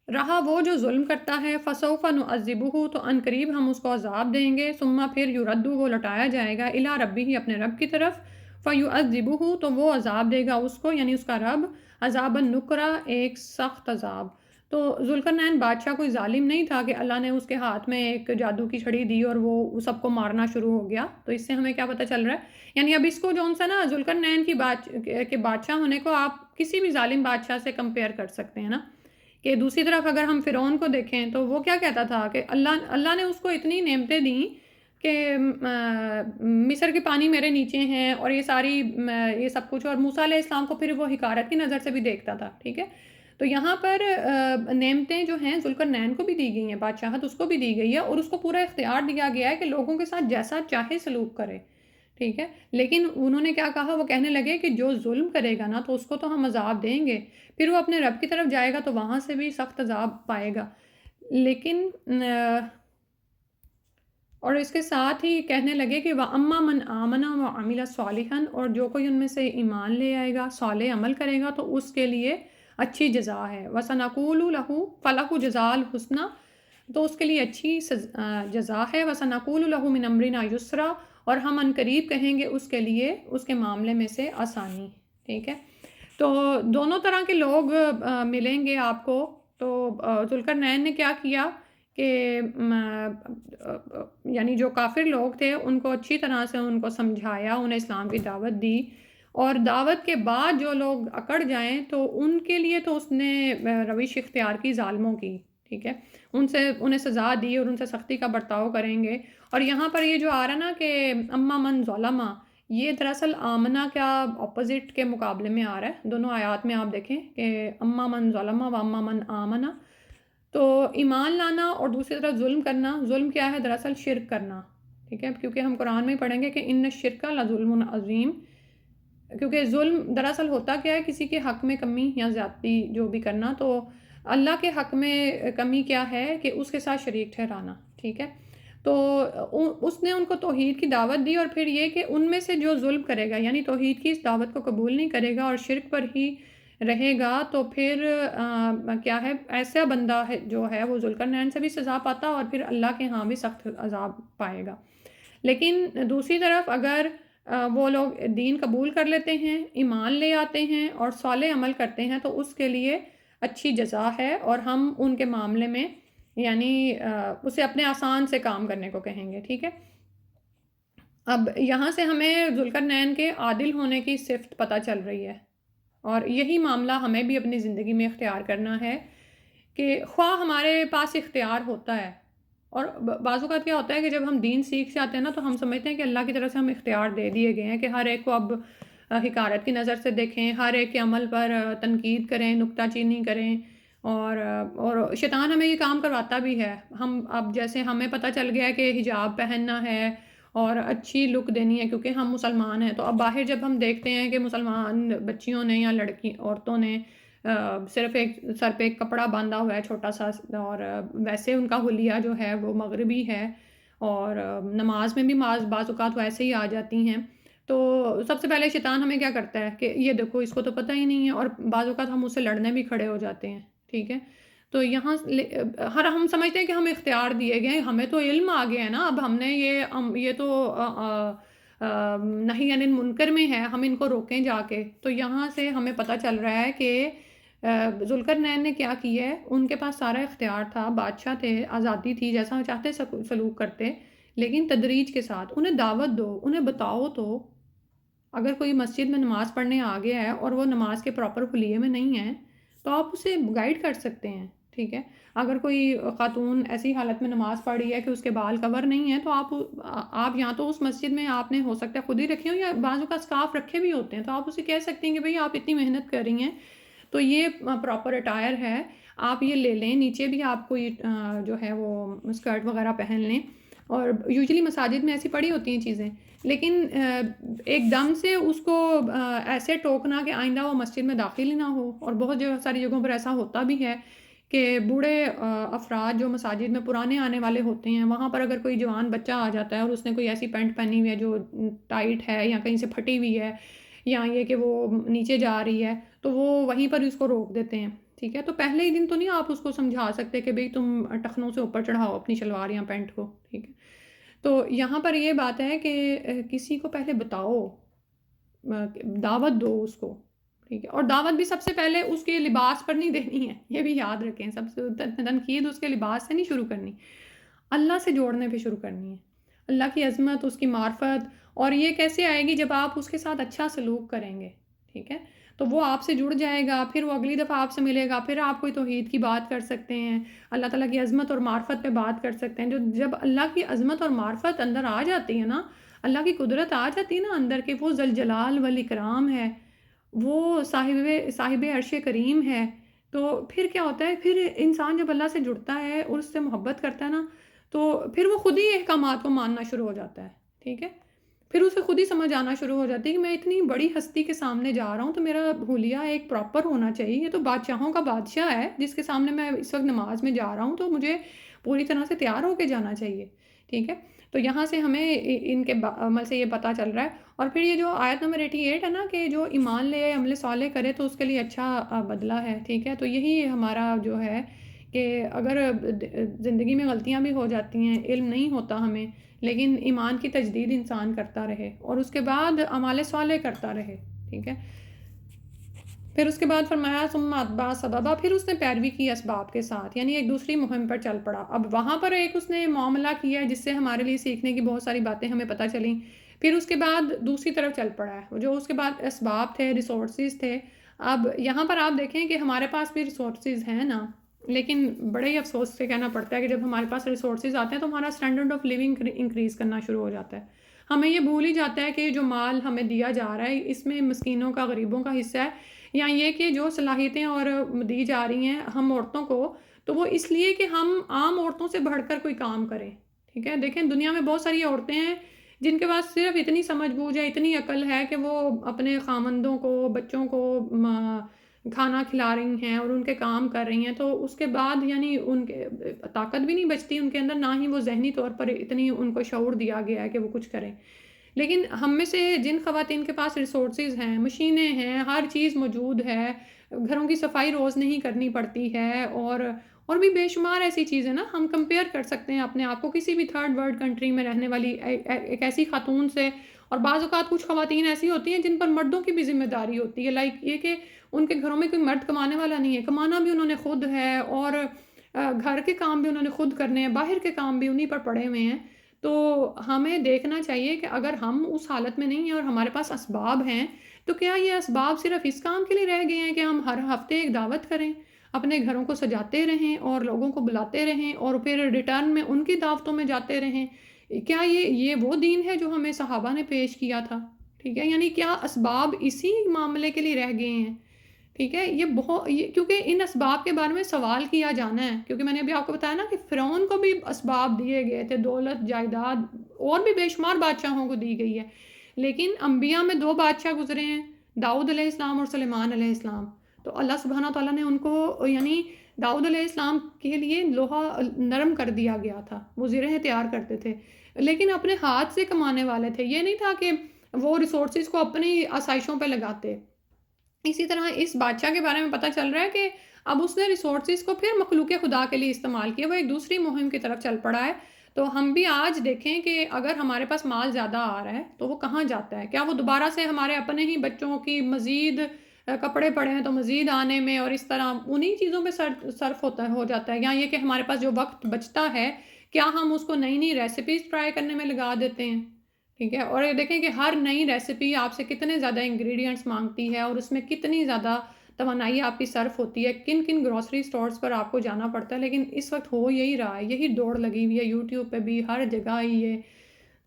رہا وہ جو ظلم کرتا ہے، فسوف نعذبہ، تو ان قریب ہم اس کو عذاب دیں گے، ثم پھر یرد، وہ لوٹایا جائے گا، الی ربہ، اپنے رب کی طرف، فیعذبہ، تو وہ عذاب دے گا اس کو، یعنی اس کا رب، عذاب النکرہ، ایک سخت عذاب. تو ذوالقرنین بادشاہ کوئی ظالم نہیں تھا کہ اللہ نے اس کے ہاتھ میں ایک جادو کی چھڑی دی اور وہ سب کو مارنا شروع ہو گیا. تو اس سے ہمیں کیا پتہ چل رہا ہے، یعنی اب اس کو جو سا نا ذوالقرنین کے بادشاہ ہونے کو آپ کسی بھی ظالم بادشاہ سے کمپیئر کر سکتے ہیں نا. کہ دوسری طرف اگر ہم فرعون کو دیکھیں تو وہ کیا کہتا تھا کہ اللہ نے اس کو اتنی نعمتیں دیں کہ مصر کے پانی میرے نیچے ہیں اور یہ سب کچھ، اور موسیٰ علیہ السلام کو پھر وہ حقارت کی نظر سے بھی دیکھتا تھا. ٹھیک ہے، تو یہاں پر نعمتیں جو ہیں ذوالقرنین کو بھی دی گئی ہیں، بادشاہت اس کو بھی دی گئی ہے اور اس کو پورا اختیار دیا گیا ہے کہ لوگوں کے ساتھ جیسا چاہے سلوک کرے. ٹھیک ہے، لیکن انہوں نے کیا کہا، وہ کہنے لگے کہ جو ظلم کرے گا نا تو اس کو تو ہم عذاب دیں گے، پھر وہ اپنے رب کی طرف جائے گا تو وہاں سے بھی سخت عذاب پائے گا. لیکن اور اس کے ساتھ ہی کہنے لگے کہ وَأَمَّا مَنْ آمَنَ وَعَمِلَ صَالِحًا، اور جو کوئی ان میں سے ایمان لے آئے گا، صالح عمل کرے گا تو اس کے لیے اچھی جزا ہے. وَسَنَقُولُ لَهُ فَلَهُ جَزَاءُ الْحُسْنَى، تو اس کے لیے اچھی جزا ہے. وَسَنَقُولُ لَهُ مِنْ أَمْرِنَا يُسْرًا، اور ہم عنقریب کہیں گے اس کے لیے اس کے معاملے میں سے آسانی. ٹھیک ہے، تو دونوں طرح کے لوگ ملیں گے آپ کو. تو ذوالقرنین نے کیا کیا کہ یعنی جو کافر لوگ تھے ان کو اچھی طرح سے ان کو سمجھایا، انہیں اسلام کی دعوت دی، اور دعوت کے بعد جو لوگ اکڑ جائیں تو ان کے لیے تو اس نے روش اختیار کی ظالموں کی. ٹھیک ہے، انہیں سزا دی اور ان سے سختی کا برتاؤ کریں گے. اور یہاں پر یہ جو آ رہا نا کہ اما من ظلم، یہ دراصل آمنہ کا اپوزٹ کے مقابلے میں آ رہا ہے. دونوں آیات میں آپ دیکھیں کہ اما من ظلم و اما من آمنہ، تو ایمان لانا اور دوسری طرف ظلم کرنا. ظلم کیا ہے؟ دراصل شرک کرنا. ٹھیک ہے، کیونکہ ہم قرآن میں پڑھیں گے کہ ان الشرک لظلم عظیم. کیونکہ ظلم دراصل ہوتا کیا ہے؟ کسی کے حق میں کمی یا زیادتی جو بھی کرنا. تو اللہ کے حق میں کمی کیا ہے کہ اس کے ساتھ شریک ٹھہرانا. ٹھیک ہے، تو اس نے ان کو توحید کی دعوت دی، اور پھر یہ کہ ان میں سے جو ظلم کرے گا یعنی توحید کی اس دعوت کو قبول نہیں کرے گا اور شرک پر ہی رہے گا، تو پھر کیا ہے، ایسا بندہ ہے جو ہے وہ ذوالقرنین سے بھی سزا پاتا اور پھر اللہ کے ہاں بھی سخت عذاب پائے گا. لیکن دوسری طرف اگر وہ لوگ دین قبول کر لیتے ہیں، ایمان لے آتے ہیں اور صالح عمل کرتے ہیں تو اس کے لیے اچھی جزا ہے، اور ہم ان کے معاملے میں یعنی اسے اپنے آسان سے کام کرنے کو کہیں گے. ٹھیک ہے، اب یہاں سے ہمیں ذوالقرنین کے عادل ہونے کی صفت پتہ چل رہی ہے، اور یہی معاملہ ہمیں بھی اپنی زندگی میں اختیار کرنا ہے کہ خواہ ہمارے پاس اختیار ہوتا ہے. اور بعض اوقات کیا ہوتا ہے کہ جب ہم دین سیکھ جاتے ہیں نا تو ہم سمجھتے ہیں کہ اللہ کی طرف سے ہم اختیار دے دیے گئے ہیں کہ ہر ایک کو اب حقارت کی نظر سے دیکھیں، ہر ایک کے عمل پر تنقید کریں، نکتہ چینی کریں، اور شیطان ہمیں یہ کام کرواتا بھی ہے. ہم اب جیسے ہمیں پتہ چل گیا ہے کہ حجاب پہننا ہے اور اچھی لک دینی ہے کیونکہ ہم مسلمان ہیں، تو اب باہر جب ہم دیکھتے ہیں کہ مسلمان بچیوں نے یا عورتوں نے صرف ایک سر پہ ایک کپڑا باندھا ہوا ہے چھوٹا سا، اور ویسے ان کا حلیہ جو ہے وہ مغربی ہے، اور نماز میں بھی بعض اوقات ویسے ہی آ جاتی ہیں. تو سب سے پہلے شیطان ہمیں کیا کرتا ہے کہ یہ دیکھو اس کو تو پتہ ہی نہیں ہے، اور بعض اوقات ہم اس سے لڑنے بھی کھڑے ہو جاتے ہیں. ٹھیک ہے، تو یہاں ہم سمجھتے ہیں کہ ہمیں اختیار دیے گئے، ہمیں تو علم آ گیا ہے نا، اب ہم نے یہ تو نہی عن المنکر میں ہے، ہم ان کو روکیں جا کے. تو یہاں سے ہمیں پتہ چل رہا ہے کہ ذوالقرنین نے کیا کیا ہے. ان کے پاس سارا اختیار تھا، بادشاہ تھے، آزادی تھی، جیسا چاہتے سلوک کرتے، لیکن تدریج کے ساتھ انہیں دعوت دو، انہیں بتاؤ. تو اگر کوئی مسجد میں نماز پڑھنے آ گیا ہے اور وہ نماز کے پراپر حلیے میں نہیں ہے تو آپ اسے گائیڈ کر سکتے ہیں. ٹھیک ہے، اگر کوئی خاتون ایسی حالت میں نماز پڑھ رہی ہے کہ اس کے بال کور نہیں ہیں تو آپ یا تو اس مسجد میں آپ نے ہو سکتا ہے خود ہی رکھے ہوں، یا بعض اوقات اسکارف رکھے بھی ہوتے ہیں، تو آپ اسے کہہ سکتے ہیں کہ بھئی آپ اتنی محنت کر رہی ہیں تو یہ پراپر اٹائر ہے، آپ یہ لے لیں، نیچے بھی آپ کو جو ہے وہ اسکرٹ وغیرہ پہن لیں. اور یوزلی مساجد میں ایسی پڑی ہوتی ہیں چیزیں، لیکن ایک دم سے اس کو ایسے ٹوکنا کہ آئندہ وہ مسجد میں داخل ہی نہ ہو. اور بہت ساری جگہوں پر ایسا ہوتا بھی ہے کہ بوڑھے افراد جو مساجد میں پرانے آنے والے ہوتے ہیں، وہاں پر اگر کوئی جوان بچہ آ جاتا ہے اور اس نے کوئی ایسی پینٹ پہنی ہوئی ہے جو ٹائٹ ہے یا کہیں سے پھٹی ہوئی ہے یا یہ کہ وہ نیچے جا رہی ہے، تو وہ وہیں پر اس کو روک دیتے ہیں. ٹھیک ہے، تو پہلے ہی دن تو نہیں آپ اس کو سمجھا سکتے کہ بھئی تم ٹخنوں سے اوپر چڑھاؤ اپنی شلوار یا پینٹ کو. ٹھیک ہے، تو یہاں پر یہ بات ہے کہ کسی کو پہلے بتاؤ، دعوت دو اس کو. ٹھیک ہے. اور دعوت بھی سب سے پہلے اس کے لباس پر نہیں دینی ہے، یہ بھی یاد رکھیں. سب سے تنقید اس کے لباس سے نہیں شروع کرنی، اللہ سے جوڑنے پہ شروع کرنی ہے. اللہ کی عظمت، اس کی معرفت. اور یہ کیسے آئے گی؟ جب آپ اس کے ساتھ اچھا سلوک کریں گے. ٹھیک ہے، تو وہ آپ سے جڑ جائے گا، پھر وہ اگلی دفعہ آپ سے ملے گا، پھر آپ کوئی توحید کی بات کر سکتے ہیں، اللہ تعالیٰ کی عظمت اور معرفت پہ بات کر سکتے ہیں. جب اللہ کی عظمت اور معرفت اندر آ جاتی ہے نا، اللہ کی قدرت آ جاتی ہے نا اندر، کہ وہ ذوالجلال والاکرام ہے، وہ صاحب عرش کریم ہے. تو پھر کیا ہوتا ہے؟ پھر انسان جب اللہ سے جڑتا ہے اور اس سے محبت کرتا ہے نا، تو پھر وہ خود ہی احکامات کو ماننا شروع ہو جاتا ہے. ٹھیک ہے، پھر اسے خود ہی سمجھ آنا شروع ہو جاتی ہے کہ میں اتنی بڑی ہستی کے سامنے جا رہا ہوں، تو میرا حلیہ ایک پراپر ہونا چاہیے. یہ تو بادشاہوں کا بادشاہ ہے جس کے سامنے میں اس وقت نماز میں جا رہا ہوں، تو مجھے پوری طرح سے تیار ہو کے جانا چاہیے. ٹھیک ہے، تو یہاں سے ہمیں ان کے عمل سے یہ پتہ چل رہا ہے. اور پھر یہ جو آیت نمبر 88 ہے نا، کہ جو ایمان لے عمل صالح کرے تو اس کے لیے اچھا بدلہ ہے. ٹھیک ہے، تو یہی ہمارا جو ہے کہ اگر زندگی میں غلطیاں بھی ہو جاتی ہیں، علم نہیں ہوتا ہمیں، لیکن ایمان کی تجدید انسان کرتا رہے اور اس کے بعد اعمال صالح کرتا رہے. ٹھیک ہے، پھر اس کے بعد فرمایا ثم اتبع سببا، پھر اس نے پیروی کی اسباب کے ساتھ، یعنی ایک دوسری مہم پر چل پڑا. اب وہاں پر ایک اس نے معاملہ کیا جس سے ہمارے لیے سیکھنے کی بہت ساری باتیں ہمیں پتہ چلیں. پھر اس کے بعد دوسری طرف چل پڑا ہے، جو اس کے بعد اسباب تھے، ریسورسز تھے. اب یہاں پر آپ دیکھیں کہ ہمارے پاس بھی ریسورسز ہیں نا، لیکن بڑے ہی افسوس سے کہنا پڑتا ہے کہ جب ہمارے پاس ریسورسز آتے ہیں تو ہمارا اسٹینڈرڈ آف لیونگ انکریز کرنا شروع ہو جاتا ہے. ہمیں یہ بھول ہی جاتا ہے کہ جو مال ہمیں دیا جا رہا ہے اس میں مسکینوں کا، غریبوں کا حصہ ہے، یا یہ کہ جو صلاحیتیں اور دی جا رہی ہیں ہم عورتوں کو، تو وہ اس لیے کہ ہم عام عورتوں سے بڑھ کر کوئی کام کریں. ٹھیک ہے، دیکھیں دنیا میں بہت ساری عورتیں ہیں جن کے پاس صرف اتنی سمجھ بوجھ ہے، اتنی عقل ہے کہ وہ اپنے خامندوں کو، بچوں کو کھانا کھلا رہی ہیں اور ان کے کام کر رہی ہیں. تو اس کے بعد یعنی ان کے طاقت بھی نہیں بچتی ان کے اندر، نہ ہی وہ ذہنی طور پر اتنی ان کو شعور دیا گیا ہے کہ وہ کچھ کریں. لیکن ہم میں سے جن خواتین کے پاس ریسورسز ہیں، مشینیں ہیں، ہر چیز موجود ہے، گھروں کی صفائی روز نہیں کرنی پڑتی ہے، اور بھی بے شمار ایسی چیزیں نا، ہم کمپیئر کر سکتے ہیں اپنے آپ کو کسی بھی تھرڈ ورلڈ کنٹری میں رہنے والی ایک ایسی خاتون سے. اور بعض اوقات کچھ خواتین ایسی ہوتی ہیں جن پر مردوں کی بھی ذمہ داری ہوتی ہے، لائک یہ کہ ان کے گھروں میں کوئی مرد کمانے والا نہیں ہے، کمانا بھی انہوں نے خود ہے، اور گھر کے کام بھی انہوں نے خود کرنے ہیں، باہر کے کام بھی انہی پر پڑے ہوئے ہیں. تو ہمیں دیکھنا چاہیے کہ اگر ہم اس حالت میں نہیں ہیں اور ہمارے پاس اسباب ہیں، تو کیا یہ اسباب صرف اس کام کے لیے رہ گئے ہیں کہ ہم ہر ہفتے ایک دعوت کریں، اپنے گھروں کو سجاتے رہیں اور لوگوں کو بلاتے رہیں اور پھر ریٹرن میں ان کی دعوتوں میں جاتے رہیں؟ کیا یہ وہ دین ہے جو ہمیں صحابہ نے پیش کیا تھا؟ ٹھیک ہے، یعنی کیا اسباب اسی معاملے کے لیے رہ گئے ہیں؟ ٹھیک ہے، کیونکہ ان اسباب کے بارے میں سوال کیا جانا ہے، کیونکہ میں نے ابھی آپ کو بتایا نا کہ فرعون کو بھی اسباب دیے گئے تھے، دولت، جائیداد، اور بھی بے شمار بادشاہوں کو دی گئی ہے. لیکن انبیاء میں 2 بادشاہ گزرے ہیں، داؤد علیہ السلام اور سلیمان علیہ السلام. تو اللہ سبحانہ تعالیٰ نے ان کو، یعنی داؤد علیہ السلام کے لیے لوہا نرم کر دیا گیا تھا، وہ زرہیں تیار کرتے تھے، لیکن اپنے ہاتھ سے کمانے والے تھے. یہ نہیں تھا کہ وہ ریسورسز کو اپنی آسائشوں پہ لگاتے. اسی طرح اس بادشاہ کے بارے میں پتہ چل رہا ہے کہ اب اس نے ریسورسز کو پھر مخلوق خدا کے لیے استعمال کیا، وہ ایک دوسری مہم کی طرف چل پڑا ہے. تو ہم بھی آج دیکھیں کہ اگر ہمارے پاس مال زیادہ آ رہا ہے تو وہ کہاں جاتا ہے؟ کیا وہ دوبارہ سے ہمارے اپنے ہی بچوں کی مزید کپڑے پڑے ہیں تو مزید آنے میں اور اس طرح انہی چیزوں پہ صرف ہو جاتا ہے؟ یا یہ کہ ہمارے پاس جو وقت بچتا ہے کیا ہم اس کو نئی نئی ریسیپیز ٹرائی کرنے میں لگا دیتے ہیں؟ ٹھیک ہے، اور یہ دیکھیں کہ ہر نئی ریسیپی آپ سے کتنے زیادہ انگریڈینٹس مانگتی ہے اور اس میں کتنی زیادہ توانائی آپ کی صرف ہوتی ہے، کن کن گروسری سٹورز پر آپ کو جانا پڑتا ہے. لیکن اس وقت ہو یہی رہا ہے، یہی دوڑ لگی ہوئی ہے، یوٹیوب پہ بھی ہر جگہ ہی ہے.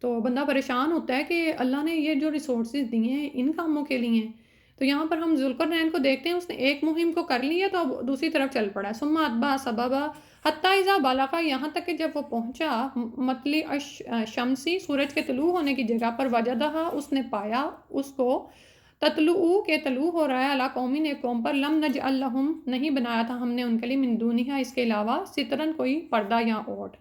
تو بندہ پریشان ہوتا ہے کہ اللہ نے یہ جو ریسورسز دیے ہیں ان کاموں کے لیے ہیں. تو یہاں پر ہم ذوالقرنین کو دیکھتے ہیں، اس نے ایک مہم کو کر لی ہے تو اب دوسری طرف چل پڑا ہے. ثم اتبع سببا حتی اذا بلغ، یہاں تک کہ جب وہ پہنچا مطلع الشمسی، سورج کے طلوع ہونے کی جگہ پر، وجدہ، اس نے پایا اس کو، تطلع کے طلوع ہو رہا ہے، علی قوم، ایک قوم پر، لم نجعل لہم، نہیں بنایا تھا ہم نے ان کے لیے، من دونہا، اس کے علاوہ، سترن، کوئی پردہ یا اوٹ.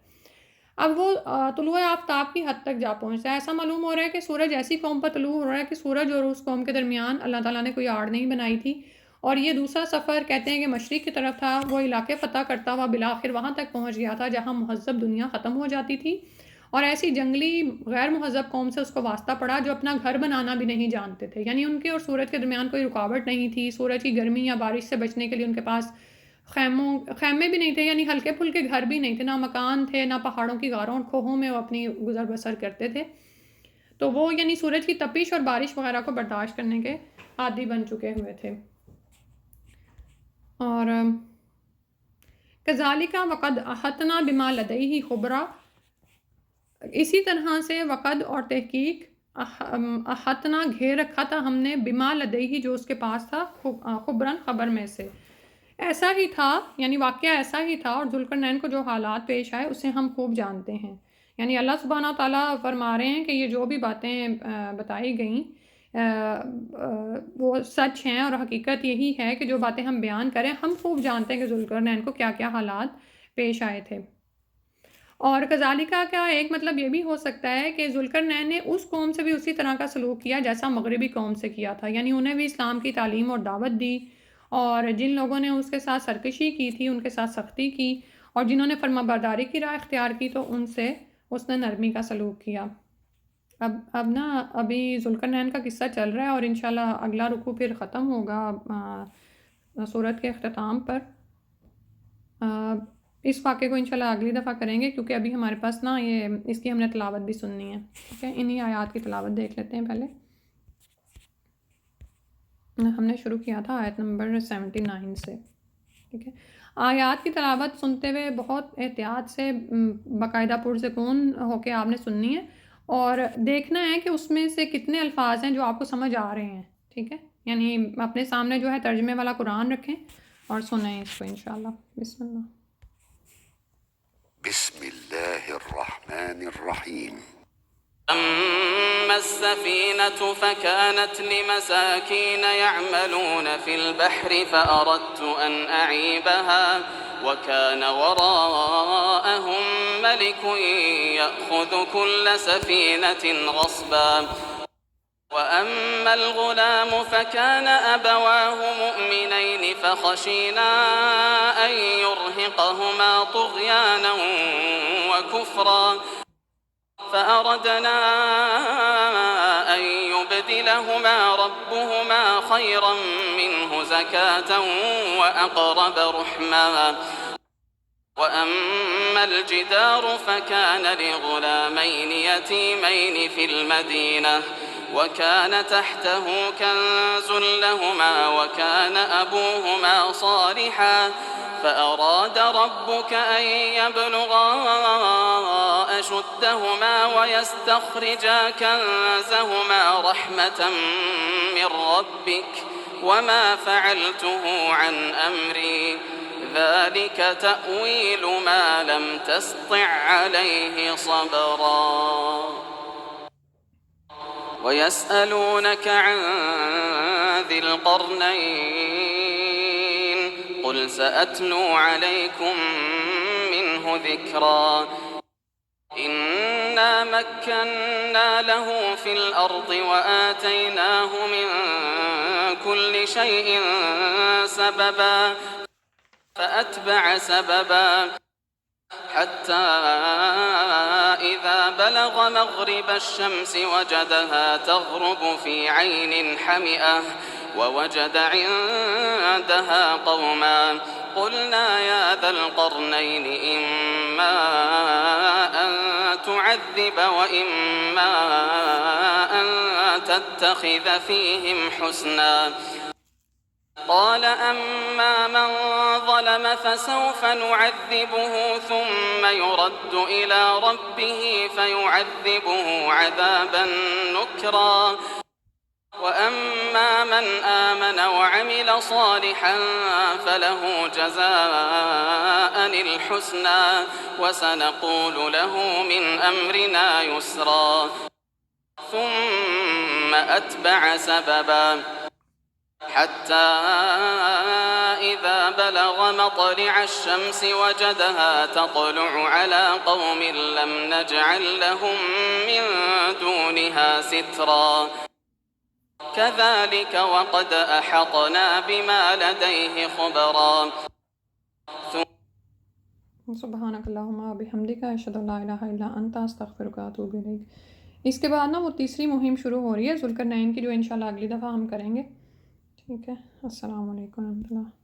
اب وہ طلوع آفتاب کی حد تک جا پہنچتا ہے. ایسا معلوم ہو رہا ہے کہ سورج ایسی قوم پر طلوع ہو رہا ہے کہ سورج اور اس قوم کے درمیان اللہ تعالیٰ نے کوئی آڑ نہیں بنائی تھی. اور یہ دوسرا سفر کہتے ہیں کہ مشرق کی طرف تھا، وہ علاقے فتح کرتا ہوا بالآخر وہاں تک پہنچ گیا تھا جہاں مہذب دنیا ختم ہو جاتی تھی اور ایسی جنگلی غیر مہذب قوم سے اس کو واسطہ پڑا جو اپنا گھر بنانا بھی نہیں جانتے تھے، یعنی ان کے اور سورج کے درمیان کوئی رکاوٹ نہیں تھی، سورج کی گرمی یا بارش سے بچنے کے لیے ان کے پاس خیمے بھی نہیں تھے، یعنی ہلکے پھلکے گھر بھی نہیں تھے، نہ مکان تھے، نہ پہاڑوں کی غاروں اور کھوہوں میں وہ اپنی گزر بسر کرتے تھے. تو وہ یعنی سورج کی تپش اور بارش وغیرہ کو برداشت کرنے کے عادی بن چکے ہوئے تھے. اور کذالک وقد احطنا بما لدیہ خبرا، اسی طرح سے وقد اور تحقیق، احطنا گھیر رکھا تھا ہم نے، بما لدیہ جو اس کے پاس تھا، خبرن خبر میں سے. ایسا ہی تھا، یعنی واقعہ ایسا ہی تھا، اور ذوالقرنین کو جو حالات پیش آئے اسے ہم خوب جانتے ہیں. یعنی اللہ سبحانہ و تعالیٰ فرما رہے ہیں کہ یہ جو بھی باتیں بتائی گئیں وہ سچ ہیں، اور حقیقت یہی ہے کہ جو باتیں ہم بیان کریں ہم خوب جانتے ہیں کہ ذوالقرنین کو کیا کیا حالات پیش آئے تھے. اور کذالکہ کا ایک مطلب یہ بھی ہو سکتا ہے کہ ذوالقرنین نے اس قوم سے بھی اسی طرح کا سلوک کیا جیسا مغربی قوم سے کیا تھا، یعنی انہیں بھی اسلام کی تعلیم اور دعوت دی، اور جن لوگوں نے اس کے ساتھ سرکشی کی تھی، ان کے ساتھ سختی کی، اور جنہوں نے فرما برداری کی راہ اختیار کی تو ان سے اس نے نرمی کا سلوک کیا. اب نا ابھی ذوالقرنین کا قصہ چل رہا ہے، اور انشاءاللہ اگلا رکوع پھر ختم ہوگا سورت کے اختتام پر. اس واقعے کو انشاءاللہ اگلی دفعہ کریں گے، کیونکہ ابھی ہمارے پاس نا یہ اس کی ہم نے تلاوت بھی سننی ہے. ٹھیک ہے، انہی آیات کی تلاوت دیکھ لیتے ہیں. پہلے ہم نے شروع کیا تھا آیت نمبر 79 سے. ٹھیک ہے، آیات کی تلاوت سنتے ہوئے بہت احتیاط سے باقاعدہ پرسکون ہو کے آپ نے سننی ہے، اور دیکھنا ہے کہ اس میں سے کتنے الفاظ ہیں جو آپ کو سمجھ آ رہے ہیں. ٹھیک ہے، یعنی اپنے سامنے جو ہے ترجمے والا قرآن رکھیں اور سنیں اس کو انشاءاللہ. بسم اللہ. بسم الله الرحمن الرحيم. أما السفينة فكانت لمساكين يعملون في البحر فأردت أن أعيبها وكان وراءهم ملك يأخذ كل سفينة غصبا وأما الغلام فكان أبواه مؤمنين فخشينا أن يرهقهما طغيانا وكفرا فأردنا أن يبدلهما ربهما خيرا منه زكاة وأقرب رحما وأما الجدار فكان لغلامين يتيمين في المدينة وكان تحته كنز لهما وكان أبوهما صالحا فأراد ربك أن يبلغا أشدهما ويستخرجا كنزهما رحمة من ربك وما فعلته عن أمري ذلك تأويل ما لم تسطع عليه صبرا ويسألونك عن ذي القرنين قل سأتلو عليكم منه ذكرا إنا مكنا له في الأرض وآتيناه من كل شيء سببا فأتبع سببا حتى إذا بلغ مغرب الشمس وجدها تغرب في عين حمئة ووجد عندها قوما قلنا يا ذا القرنين إما أن تعذب وإما أن تتخذ فيهم حسنا قال أما من ظلم فسوف نعذبه ثم يرد إلى ربه فيعذبه عذابا نكرا وأما من آمن وعمل صالحا فله جزاء الحسنى وسنقول له من أمرنا يسرا ثم أتبع سببا حتى إذا بلغ مطلع الشمس وجدها تطلع على قوم لم نجعل لهم من دونها سترا كذلك وقد أحطنا بما لديه خبرا سبحانک اللہم و بحمدک اشہد ان لا الہ الا انت استغفرک و اتوب الیک۔ اس کے بعد نا وہ تیسری مہم شروع ہو رہی ہے ذوالقرنین کی، جو انشاءاللہ اگلی دفعہ ہم کریں گے۔ ٹھیک ہے، السلام علیکم و رحمۃ اللہ۔